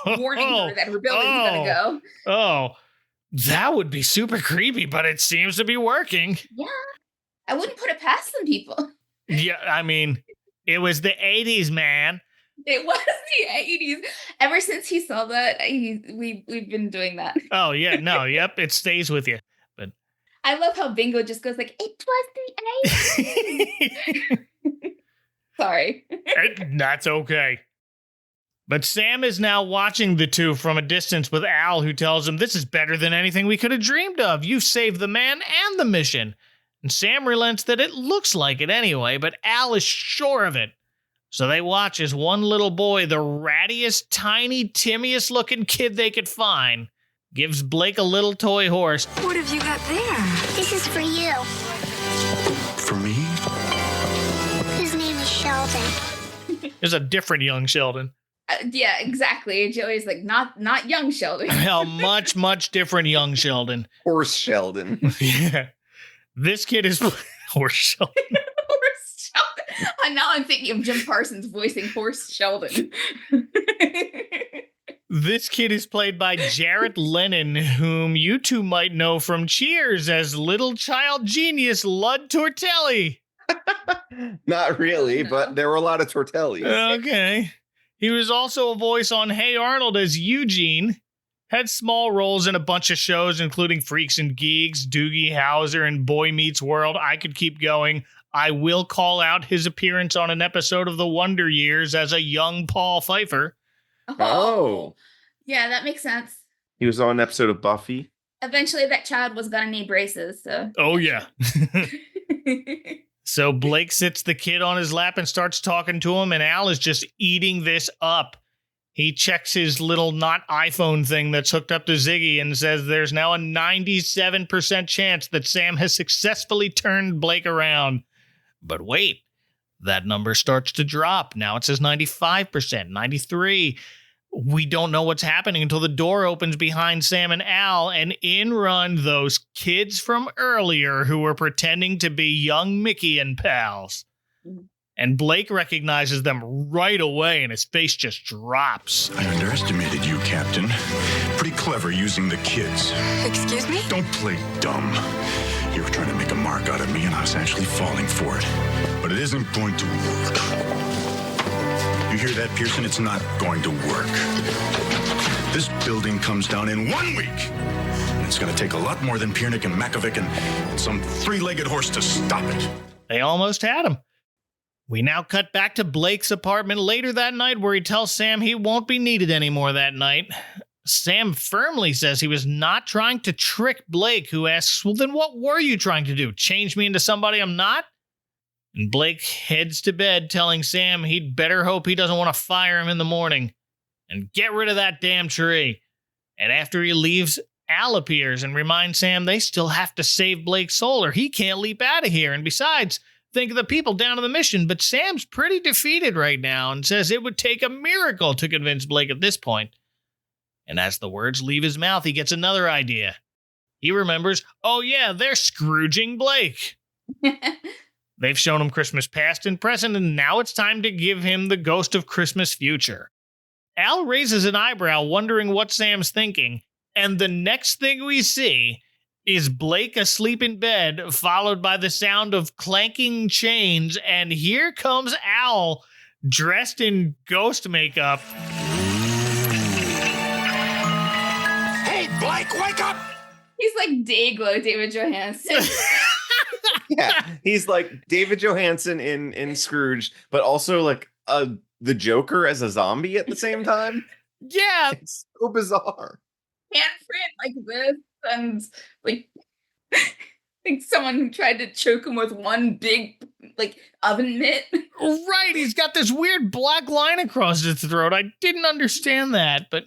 warning her that her building's gonna go. Oh, that would be super creepy, but it seems to be working. Yeah, I wouldn't put it past some people. Yeah, I mean, it was the 80s, man. It was the 80s. Ever since he saw that, we've been doing that. Oh, yeah, no, yep, it stays with you. But I love how Bingo just goes like, it was the 80s. Sorry. That's okay. But Sam is now watching the two from a distance with Al, who tells him, this is better than anything we could have dreamed of. You saved the man and the mission. And Sam relents that it looks like it anyway, but Al is sure of it. So they watch as one little boy, the rattiest, tiny, timiest looking kid they could find, gives Blake a little toy horse. What have you got there? This is for you. For me? His name is Sheldon. There's a different young Sheldon. Yeah, exactly. Joey's like, not young Sheldon. A much, much different young Sheldon. Horse Sheldon. Yeah. This kid is Horse Sheldon. Horse Sheldon. And now I'm thinking of Jim Parsons voicing Horse Sheldon. This kid is played by Jarrett Lennon, whom you two might know from Cheers as little child genius Lud Tortelli. Not really, but there were a lot of Tortellis. Okay. He was also a voice on Hey Arnold as Eugene. Had small roles in a bunch of shows, including Freaks and Geeks, Doogie Howser, and Boy Meets World. I could keep going. I will call out his appearance on an episode of The Wonder Years as a young Paul Pfeiffer. Oh. Yeah, that makes sense. He was on an episode of Buffy. Eventually that child was gonna need braces, so. Oh, yeah. So Blake sits the kid on his lap and starts talking to him, and Al is just eating this up. He checks his little not iPhone thing that's hooked up to Ziggy and says there's now a 97% chance that Sam has successfully turned Blake around. But wait, That number starts to drop. Now it says 95%, 93%. We don't know what's happening until the door opens behind Sam and Al, and in run those kids from earlier who were pretending to be young Mickey and pals. And Blake recognizes them right away, and his face just drops. I underestimated you, Captain. Pretty clever using the kids. Excuse me? Don't play dumb. You were trying to make a mark out of me, and I was actually falling for it. But it isn't going to work. You hear that, Pearson? It's not going to work. This building comes down in 1 week. And it's going to take a lot more than Piernick and Makovic and some three-legged horse to stop it. They almost had him. We now cut back to Blake's apartment later that night, where he tells Sam he won't be needed anymore that night. Sam firmly says he was not trying to trick Blake, who asks, well, then what were you trying to do? Change me into somebody I'm not? And Blake heads to bed, telling Sam he'd better hope he doesn't want to fire him in the morning. And get rid of that damn tree. And after he leaves, Al appears and reminds Sam they still have to save Blake's soul, or he can't leap out of here. And besides, think of the people down on the mission. But Sam's pretty defeated right now and says it would take a miracle to convince Blake at this point. And as the words leave his mouth, he gets another idea. He remembers, oh yeah, they're Scrooging Blake. They've shown him Christmas past and present, and now it's time to give him the ghost of Christmas future. Al raises an eyebrow, wondering what Sam's thinking, and the next thing we see is Blake asleep in bed, followed by the sound of clanking chains, and here comes Al, dressed in ghost makeup. Hey, Blake, wake up! He's like Dayglow, David Johansen. Yeah, he's like David Johansen in Scrooge, but also like the Joker as a zombie at the same time. Yeah, it's so bizarre. Handprint like this, and like someone tried to choke him with one big like oven mitt. Right, he's got this weird black line across his throat. I didn't understand that, but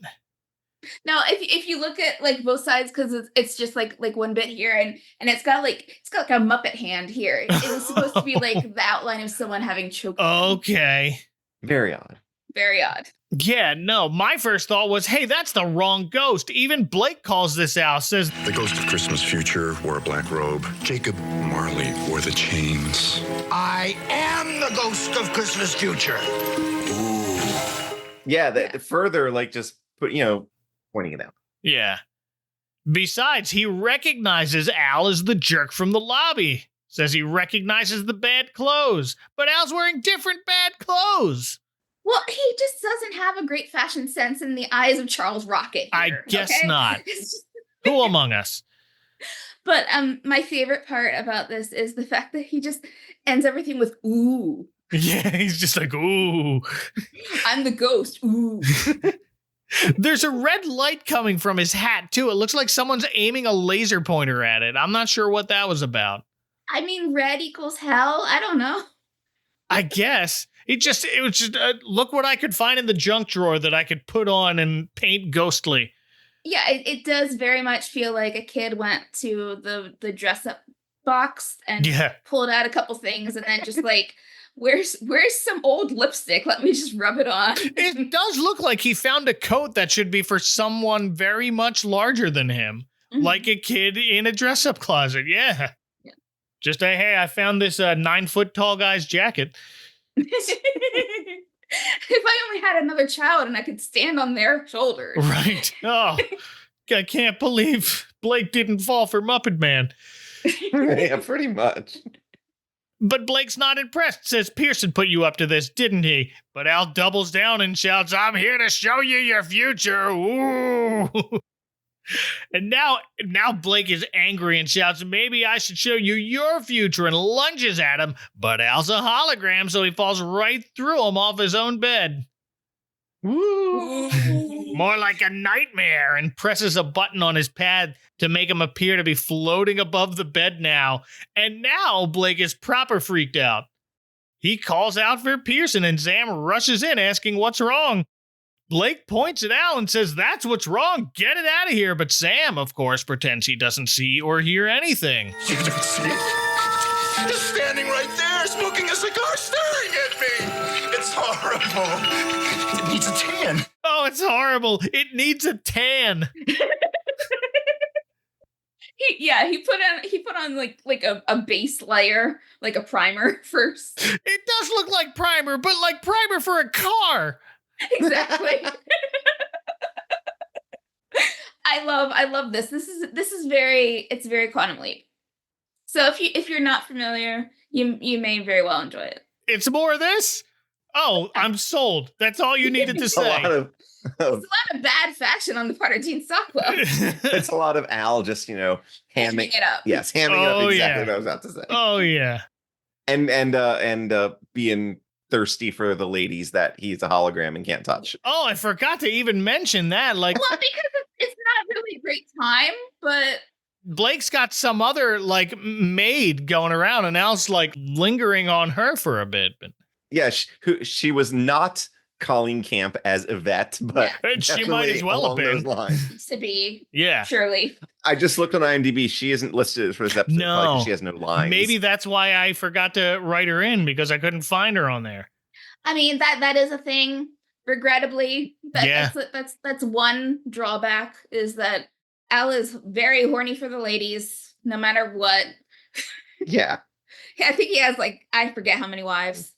now if you look at like both sides, because it's just like one bit here, and it's got like a Muppet hand here. It was supposed to be like the outline of someone having choked. Okay, very odd. Very odd. Yeah, no, my first thought was, hey, that's the wrong ghost. Even Blake calls this out, says, the ghost of Christmas future wore a black robe. Jacob Marley wore the chains. I am the ghost of Christmas future. Ooh. Yeah, the further, like, just put, pointing it out. Yeah. Besides, he recognizes Al as the jerk from the lobby. Says he recognizes the bad clothes, but Al's wearing different bad clothes. Well, he just doesn't have a great fashion sense in the eyes of Charles Rocket here, I guess not. Who among us? But my favorite part about this is the fact that he just ends everything with ooh. Yeah, he's just like, ooh. I'm the ghost, ooh. There's a red light coming from his hat, too. It looks like someone's aiming a laser pointer at it. I'm not sure what that was about. I mean, red equals hell? I don't know. I guess. It was just, look what I could find in the junk drawer that I could put on and paint ghostly. Yeah, it does very much feel like a kid went to the dress up box and pulled out a couple things and then just like, where's some old lipstick? Let me just rub it on. It does look like he found a coat that should be for someone very much larger than him, like a kid in a dress up closet. Yeah. Just hey, I found this 9-foot tall guy's jacket. If I only had another child and I could stand on their shoulders. Right. Oh, I can't believe Blake didn't fall for Muppet Man. Yeah, pretty much. But Blake's not impressed, says Pearson put you up to this, didn't he? But Al doubles down and shouts, I'm here to show you your future. Ooh. And now Blake is angry and shouts, maybe I should show you your future, and lunges at him. But Al's a hologram, so he falls right through him off his own bed. Woo. More like a nightmare, and presses a button on his pad to make him appear to be floating above the bed now. And now Blake is proper freaked out. He calls out for Pearson, and Sam rushes in asking what's wrong. Blake points at Al and says, that's what's wrong. Get it out of here. But Sam, of course, pretends he doesn't see or hear anything. You don't see it? Just standing right there, smoking a cigar, staring It's horrible. It needs a tan. Oh, it's horrible. It needs a tan. He put on like a base layer, like a primer first. It does look like primer, but like primer for a car. Exactly. I love this. This is very Quantum Leap. So if you're not familiar, you may very well enjoy it. It's more of this? Oh, I'm sold. That's all you needed to say. It's a lot of bad fashion on the part of Gene Stockwell. It's a lot of Al just, hamming it up. Yes, hamming up exactly what I was about to say. Oh yeah. And being thirsty for the ladies that he's a hologram and can't touch. Oh, I forgot to even mention that. Like, well, because it's not really a great time, but Blake's got some other like maid going around, and Al's like lingering on her for a bit. But yeah, she was not Colleen Camp as Yvette, but she might as well have been. Those lines. To be, yeah, surely. I just looked on IMDb. She isn't listed for this episode. No, because she has no lines. Maybe that's why I forgot to write her in, because I couldn't find her on there. I mean, that is a thing. Regrettably, that's one drawback, is that Al is very horny for the ladies, no matter what. Yeah. I think he has I forget how many wives.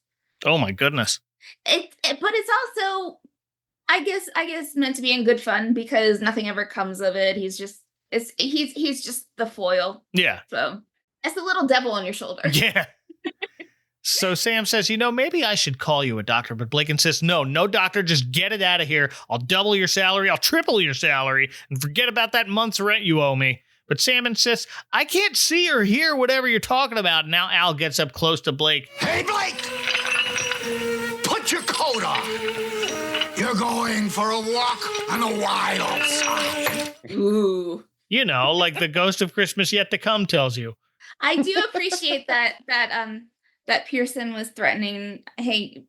Oh my goodness. But it's also, I guess meant to be in good fun, because nothing ever comes of it. He's just the foil. Yeah. So it's the little devil on your shoulder. Yeah. So Sam says, maybe I should call you a doctor, but Blake insists, no doctor, just get it out of here. I'll double your salary, I'll triple your salary, and forget about that month's rent you owe me. But Sam insists, I can't see or hear whatever you're talking about. Now Al gets up close to Blake. Hey, Blake! Put your coat on. You're going for a walk on the wild side. Ooh. Like the ghost of Christmas yet to come tells you. I do appreciate that Pearson was threatening, hey,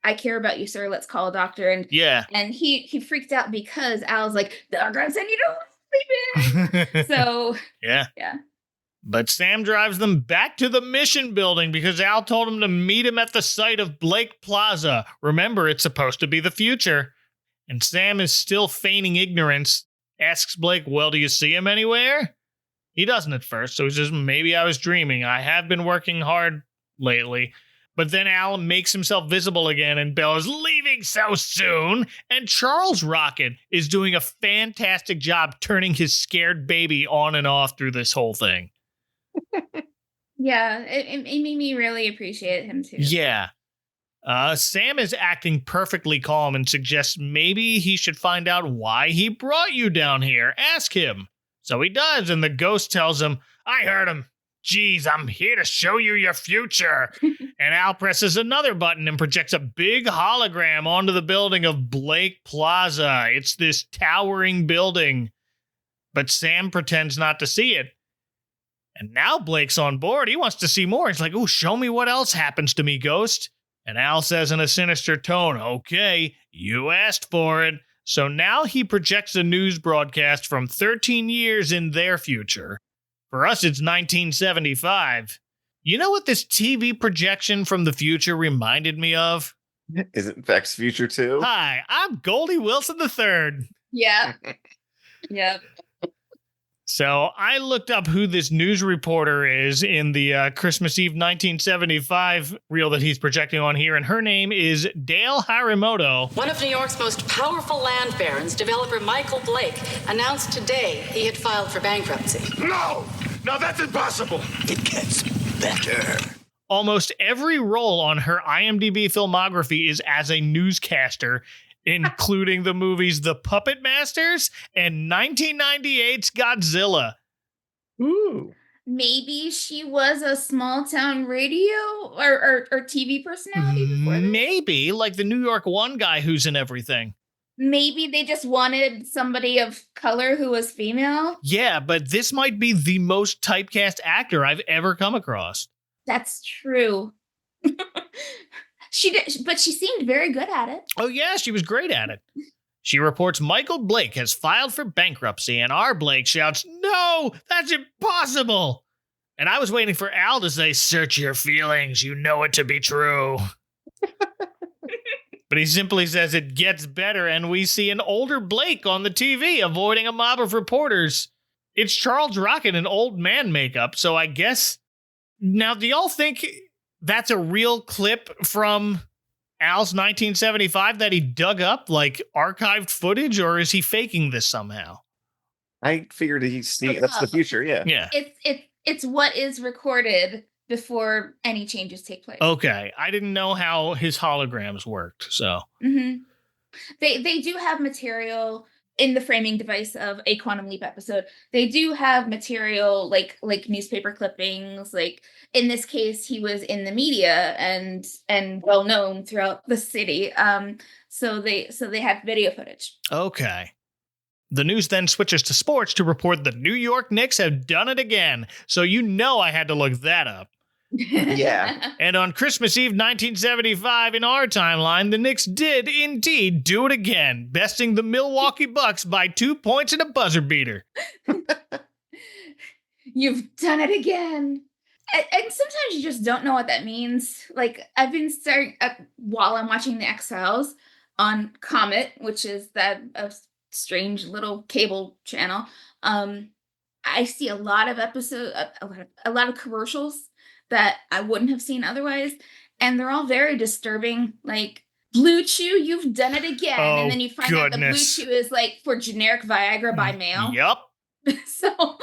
I care about you, sir. Let's call a doctor. And and he freaked out because Al's like, they're gonna send you to sleep in. So yeah. But Sam drives them back to the mission building because Al told him to meet him at the site of Blake Plaza. Remember, it's supposed to be the future. And Sam is still feigning ignorance. Asks Blake, well, do you see him anywhere? He doesn't at first, so he says, maybe I was dreaming. I have been working hard lately. But then Al makes himself visible again and bellows, leaving so soon. And Charles Rocket is doing a fantastic job turning his scared baby on and off through this whole thing. Yeah, it made me really appreciate him too. Yeah. Sam is acting perfectly calm and suggests maybe he should find out why he brought you down here. Ask him. So he does, and the ghost tells him, I heard him. Geez, I'm here to show you your future. And Al presses another button and projects a big hologram onto the building of Blake Plaza. It's this towering building. But Sam pretends not to see it. And now Blake's on board. He wants to see more. He's like, oh, show me what else happens to me, ghost. And Al says in a sinister tone, okay, you asked for it. So now he projects a news broadcast from 13 years in their future. For us, it's 1975. You know what this TV projection from the future reminded me of? Is it Beck's Future too? Hi, I'm Goldie Wilson III. Yeah. Yep. So I looked up who this news reporter is in the Christmas Eve 1975 reel that he's projecting on here, and her name is Dale Harimoto. One of New York's most powerful land barons, developer Michael Blake, announced today he had filed for bankruptcy. No, that's impossible. It gets better. Almost every role on her IMDb filmography is as a newscaster, including the movies The Puppet Masters and 1998's Godzilla. Ooh. Maybe she was a small town radio or TV personality before this? Maybe, like the New York One guy who's in everything. Maybe they just wanted somebody of color who was female. Yeah, but this might be the most typecast actor I've ever come across. That's true. She did, but she seemed very good at it. Oh, yeah, she was great at it. She reports Michael Blake has filed for bankruptcy, and our Blake shouts, no, that's impossible. And I was waiting for Al to say, search your feelings, you know it to be true. But he simply says it gets better, and we see an older Blake on the TV avoiding a mob of reporters. It's Charles Rocket in old man makeup, so I guess... Now, do y'all think that's a real clip from Al's 1975 that he dug up, like archived footage, or is he faking this somehow? I figured that's the future, yeah. Yeah. It's what is recorded before any changes take place. Okay. I didn't know how his holograms worked, so. Mm-hmm. They do have material in the framing device of a Quantum Leap episode. They do have material like newspaper clippings. Like in this case, he was in the media and well known throughout the city. So they have video footage. Okay. The news then switches to sports to report the New York Knicks have done it again. So I had to look that up. Yeah. And on Christmas Eve 1975 in our timeline, the Knicks did indeed do it again, besting the Milwaukee Bucks by 2 points and a buzzer beater. You've done it again. And sometimes you just don't know what that means. Like I've been while I'm watching the X-Files on Comet, which is that a strange little cable channel. I see a lot of a lot of commercials that I wouldn't have seen otherwise. And they're all very disturbing. Like, Blue Chew, you've done it again. Oh, and then you find out the Blue Chew is like for generic Viagra by mail. Yep. So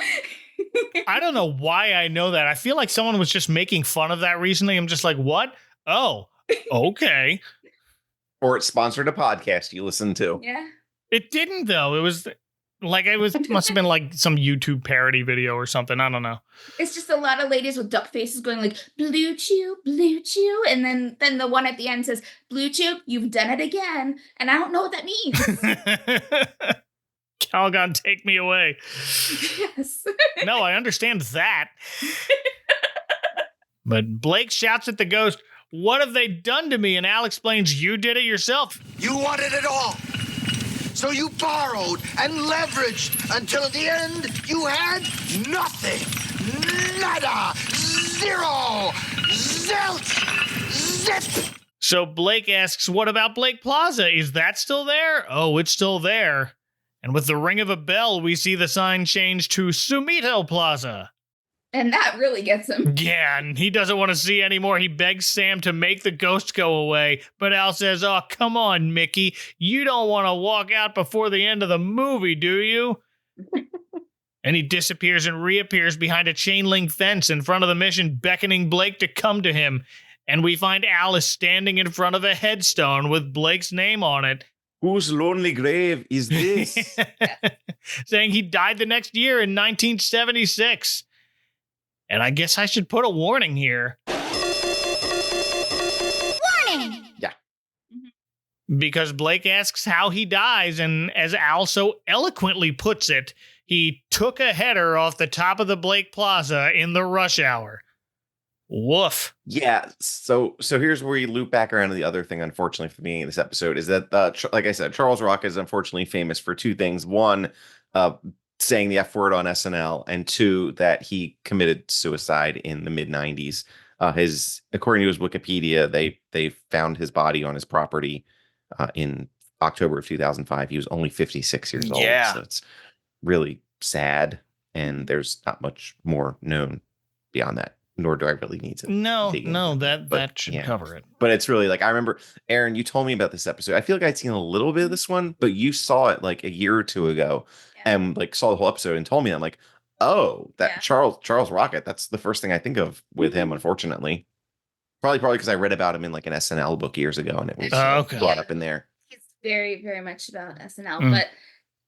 I don't know why I know that. I feel like someone was just making fun of that recently. I'm just like, what? Oh, okay. Or it sponsored a podcast you listen to. Yeah. It didn't, though. It was like, must have been like some YouTube parody video or something. I don't know. It's just a lot of ladies with duck faces going like, Blue Chew, Blue Chew. And then the one at the end says, Blue Chew, you've done it again. And I don't know what that means. Calgon, take me away. Yes. No, I understand that. But Blake shouts at the ghost, what have they done to me? And Al explains, you did it yourself. You wanted it all. So you borrowed and leveraged until at the end you had nothing. Nada. Zero. Zilch. Zip. So Blake asks, what about Blake Plaza? Is that still there? Oh, it's still there. And with the ring of a bell, we see the sign change to Sumito Plaza. And that really gets him. Yeah, and he doesn't want to see anymore. He begs Sam to make the ghost go away. But Al says, oh, come on, Mickey. You don't want to walk out before the end of the movie, do you? And he disappears and reappears behind a chain link fence in front of the mission, beckoning Blake to come to him. And we find Al is standing in front of a headstone with Blake's name on it. Whose lonely grave is this? Saying he died the next year in 1976. And I guess I should put a warning here. Warning! Yeah. Because Blake asks how he dies, and as Al so eloquently puts it, he took a header off the top of the Blake Plaza in the rush hour. Woof. Yeah, so here's where you loop back around to the other thing, unfortunately, for me in this episode, is that, like I said, Charles Rock is unfortunately famous for two things. One, saying the F word on SNL, and two, that he committed suicide in the mid-90s. According to his Wikipedia, they found his body on his property in October of 2005. He was only 56 years old. Yeah. So it's really sad, and there's not much more known beyond that. Nor do I really need to. No, that should cover it. But it's really like, I remember, Aaron, you told me about this episode. I feel like I'd seen a little bit of this one, but you saw it like a year or two ago and like saw the whole episode and told me, I'm like, oh, that Charles Rocket, that's the first thing I think of with him, unfortunately. Probably because I read about him in like an SNL book years ago and it was brought up in there. It's very, very much about SNL. But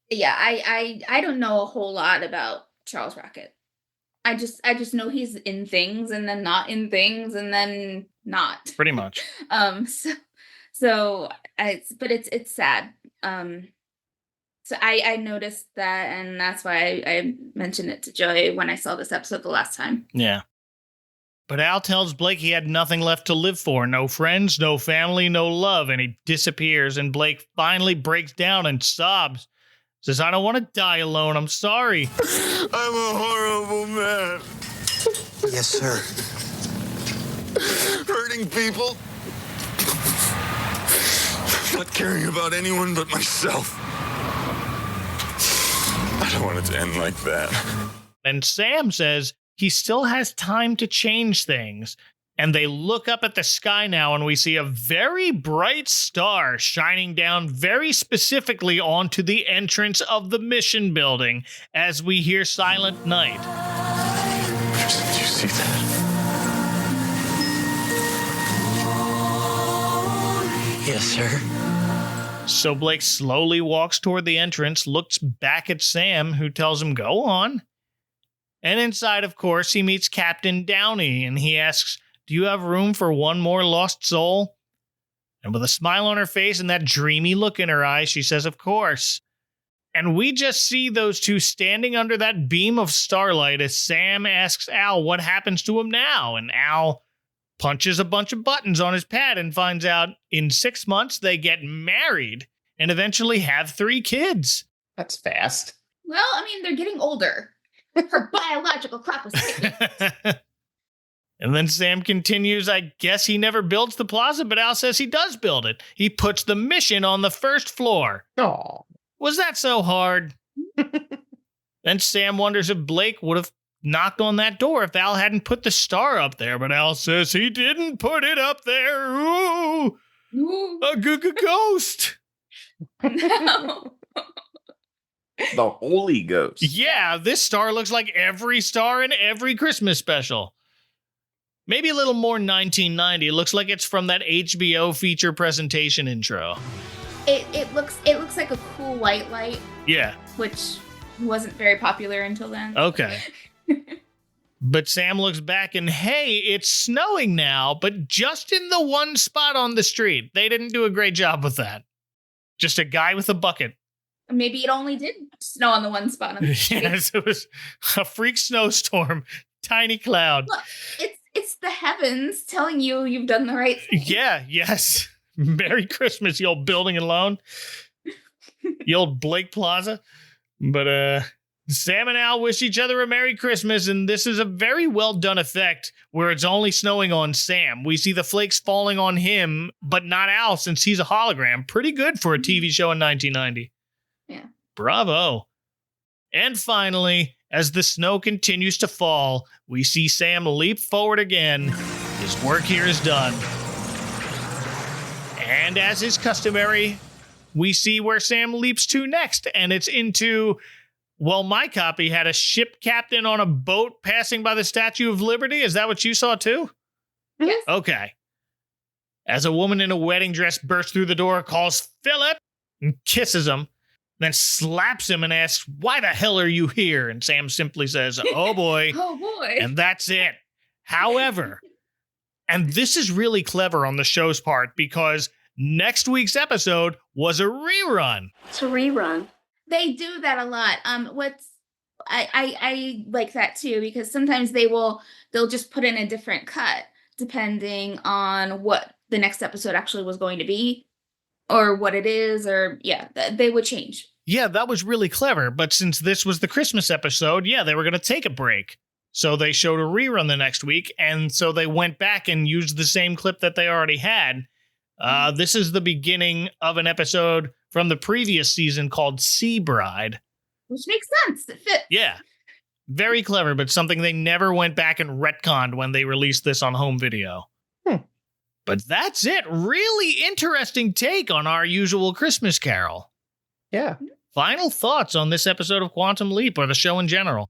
yeah, I don't know a whole lot about Charles Rocket. I just know he's in things and then not in things and then not. Pretty much. So it's sad. So I noticed that, and that's why I mentioned it to Joey when I saw this episode the last time. Yeah. But Al tells Blake he had nothing left to live for. No friends, no family, no love. And he disappears, and Blake finally breaks down and sobs. Says, I don't want to die alone. I'm sorry. I'm a horrible man. Yes, sir. Hurting people. not caring about anyone but myself. I don't want it to end like that. And Sam says he still has time to change things. And they look up at the sky now, and we see a very bright star shining down very specifically onto the entrance of the mission building as we hear Silent Night. Kristen, do you see that? Yes, sir. So Blake slowly walks toward the entrance, looks back at Sam, who tells him, go on. And inside, of course, he meets Captain Downey, and he asks, do you have room for one more lost soul? And with a smile on her face and that dreamy look in her eyes, she says, of course. And we just see those two standing under that beam of starlight as Sam asks Al what happens to him now. And Al punches a bunch of buttons on his pad and finds out in 6 months they get married and eventually have 3 kids. That's fast. Well, I mean, they're getting older. Her biological clock was ticking. And then Sam continues, I guess he never builds the plaza, but Al says he does build it. He puts the mission on the first floor. Oh. Was that so hard? Then Sam wonders if Blake would have knocked on that door if Al hadn't put the star up there, but Al says he didn't put it up there. Ooh, a ghost. No. The Holy Ghost. Yeah, this star looks like every star in every Christmas special. Maybe a little more 1990. It looks like it's from that HBO feature presentation intro. It looks like a cool white light. Yeah. Which wasn't very popular until then. Okay. But Sam looks back and, hey, it's snowing now, but just in the one spot on the street. They didn't do a great job with that. Just a guy with a bucket. Maybe it only did snow on the one spot on the street. Yes, it was a freak snowstorm. Tiny cloud. Look, it's the heavens telling you you've done the right thing. Yeah, yes. Merry Christmas, you old building and loan. You old Blake Plaza. But Sam and Al wish each other a Merry Christmas, and this is a very well done effect where it's only snowing on Sam. We see the flakes falling on him, but not Al since he's a hologram. Pretty good for a TV show in 1990. Yeah. Bravo. And finally, as the snow continues to fall, we see Sam leap forward again. His work here is done. And as is customary, we see where Sam leaps to next, and it's into, well, my copy had a ship captain on a boat passing by the Statue of Liberty. Is that what you saw too? Yes. Okay. As a woman in a wedding dress bursts through the door, calls Philip, and kisses him, then slaps him and asks, why the hell are you here? And Sam simply says, oh boy. Oh boy. And that's it. However, and this is really clever on the show's part because next week's episode was a rerun. It's a rerun. They do that a lot. I like that too, because sometimes they'll just put in a different cut depending on what the next episode actually was going to be or what it is, or they would change. Yeah, that was really clever. But since this was the Christmas episode, they were going to take a break. So they showed a rerun the next week. And so they went back and used the same clip that they already had. This is the beginning of an episode from the previous season called Sea Bride. Which makes sense. It fits. Yeah. Very clever, but something they never went back and retconned when they released this on home video. But that's it. Really interesting take on our usual Christmas Carol. Yeah. Final thoughts on this episode of Quantum Leap or the show in general?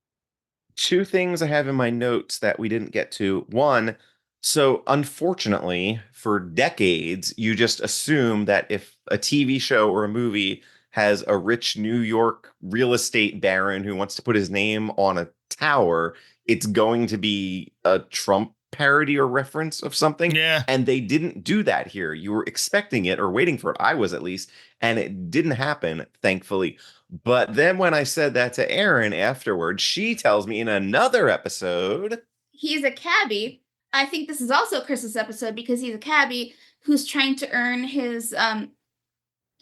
2 things I have in my notes that we didn't get to. One, so unfortunately, for decades, you just assume that if a TV show or a movie has a rich New York real estate baron who wants to put his name on a tower, it's going to be a Trump parody or reference of something. Yeah. And they didn't do that here. You were expecting it or waiting for it. I was, at least. And it didn't happen, thankfully. But then when I said that to Erin afterwards, she tells me in another episode, he's a cabbie. I think this is also a Christmas episode because he's a cabbie who's trying to earn his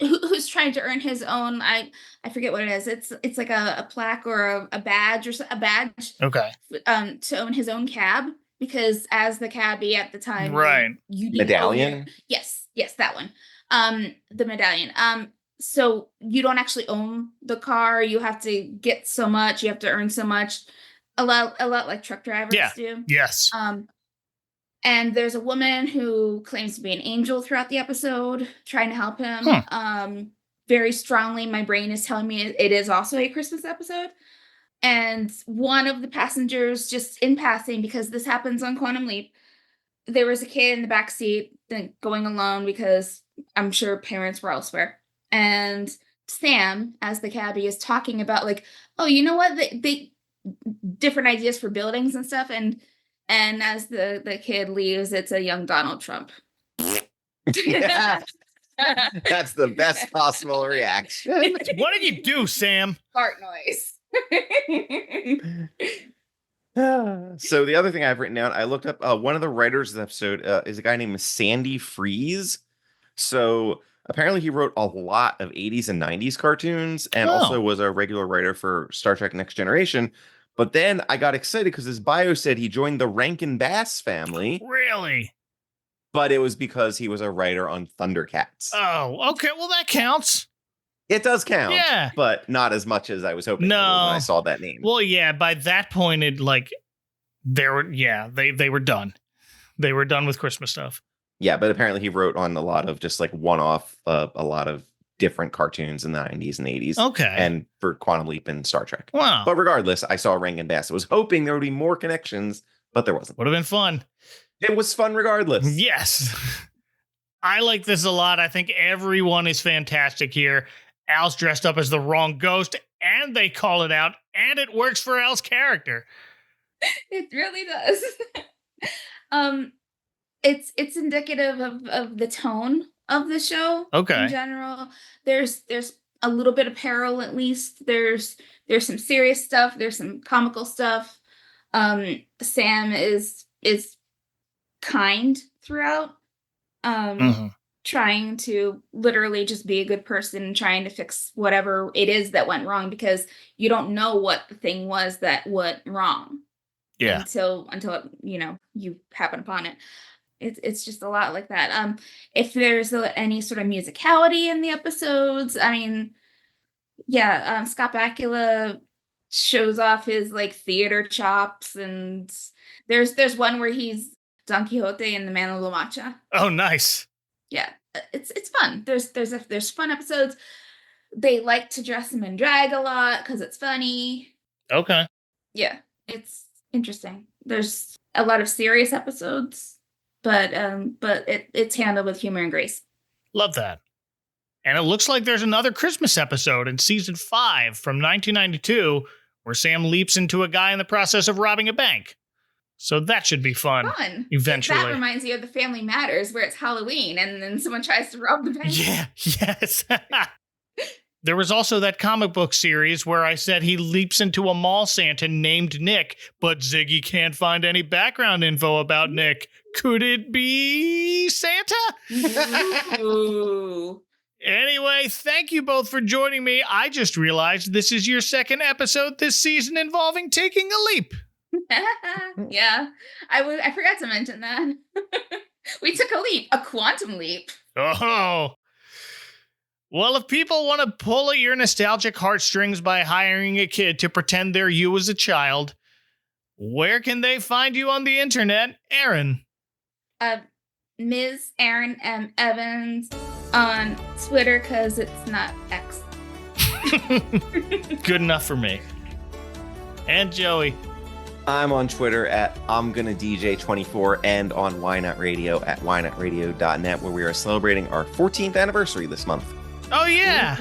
who's trying to earn his own, I forget what it is. It's like a plaque or a badge or a badge. Okay. To own his own cab, because as the cabbie at the time, right, you didn't medallion. Yes, that one. The medallion. So you don't actually own the car. You have to get so much. You have to earn so much. A lot like truck drivers do. Yes. And there's a woman who claims to be an angel throughout the episode, trying to help him. Very strongly, my brain is telling me it is also a Christmas episode. And one of the passengers, just in passing, because this happens on Quantum Leap, there was a kid in the back seat going alone because I'm sure parents were elsewhere. And Sam, as the cabbie, is talking about like, oh, you know what? They different ideas for buildings and stuff. And as the kid leaves, it's a young Donald Trump. Yeah. That's the best possible reaction. What did you do, Sam? Fart noise. So the other thing I've written down, I looked up one of the writers of the episode is a guy named Sandy Fries. So apparently he wrote a lot of 80s and 90s cartoons and also was a regular writer for Star Trek Next Generation. But then I got excited because his bio said he joined the Rankin Bass family. Really? But it was because he was a writer on Thundercats. Oh, okay. Well, that counts. It does count. Yeah. But not as much as I was hoping when I saw that name. Well, yeah, by that point, they were done. They were done with Christmas stuff. Yeah, but apparently he wrote on a lot of just like one-off, a lot of different cartoons in the 90s and 80s. Okay. And for Quantum Leap and Star Trek. Wow. But regardless, I saw Rankin Bass. I was hoping there would be more connections, but there wasn't. Would have been fun. It was fun regardless. Yes. I like this a lot. I think everyone is fantastic here. Al's dressed up as the wrong ghost, and they call it out, and it works for Al's character. It really does. It's indicative of the tone of the show. Okay. In general, there's a little bit of peril. At least there's some serious stuff. There's some comical stuff. Sam is kind throughout. Trying to literally just be a good person and trying to fix whatever it is that went wrong, because you don't know what the thing was that went wrong. Yeah. Until you happen upon it. It's just a lot like that. If there's any sort of musicality in the episodes, I mean, yeah, Scott Bakula shows off his like theater chops, and there's one where he's Don Quixote and the Man of La Mancha. Oh, nice. Yeah, it's fun. There's fun episodes. They like to dress him in drag a lot because it's funny. Okay. Yeah, it's interesting. There's a lot of serious episodes, but it's handled with humor and grace. Love that. And it looks like there's another Christmas episode in season 5 from 1992 where Sam leaps into a guy in the process of robbing a bank. So that should be fun. Eventually. That reminds you of the Family Matters, where it's Halloween and then someone tries to rob the bank. Yeah, yes. There was also that comic book series where I said he leaps into a mall Santa named Nick, but Ziggy can't find any background info about Nick. Could it be Santa? Ooh. Anyway, thank you both for joining me. I just realized this is your second episode this season involving taking a leap. Yeah, I forgot to mention that. We took a leap, a quantum leap. Oh. Well, if people want to pull at your nostalgic heartstrings by hiring a kid to pretend they're you as a child, where can they find you on the internet, Aaron? Ms. Aaron M. Evans on Twitter, because it's not X. Good enough for me. And Joey. I'm on Twitter at I'mGonnaDJ24 and on Why Not Radio at whynotradio.net, where we are celebrating our 14th anniversary this month. Oh, yeah.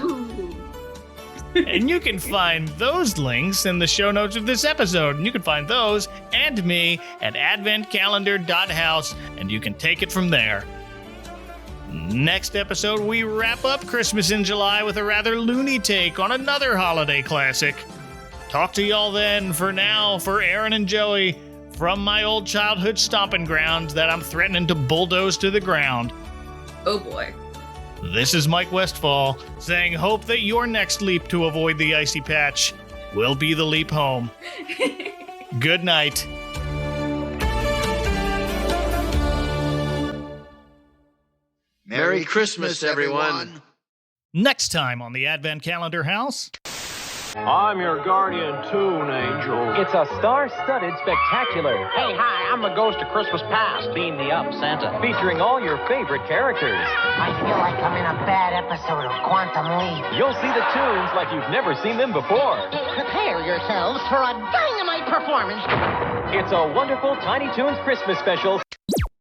And you can find those links in the show notes of this episode. And you can find those and me at adventcalendar.house, and you can take it from there. Next episode, we wrap up Christmas in July with a rather loony take on another holiday classic. Talk to y'all then. For now, for Aaron and Joey, from my old childhood stomping grounds that I'm threatening to bulldoze to the ground. Oh boy. This is Mike Westfall saying hope that your next leap to avoid the icy patch will be the leap home. Good night. Merry Christmas, everyone. Next time on the Advent Calendar House. I'm your guardian toon angel. It's a star-studded spectacular. Hey, hi, I'm the ghost of Christmas past. Beam me up, Santa. Featuring all your favorite characters. I feel like I'm in a bad episode of Quantum Leap. You'll see the tunes like you've never seen them before. Prepare yourselves for a dynamite performance. It's a wonderful Tiny Toons Christmas special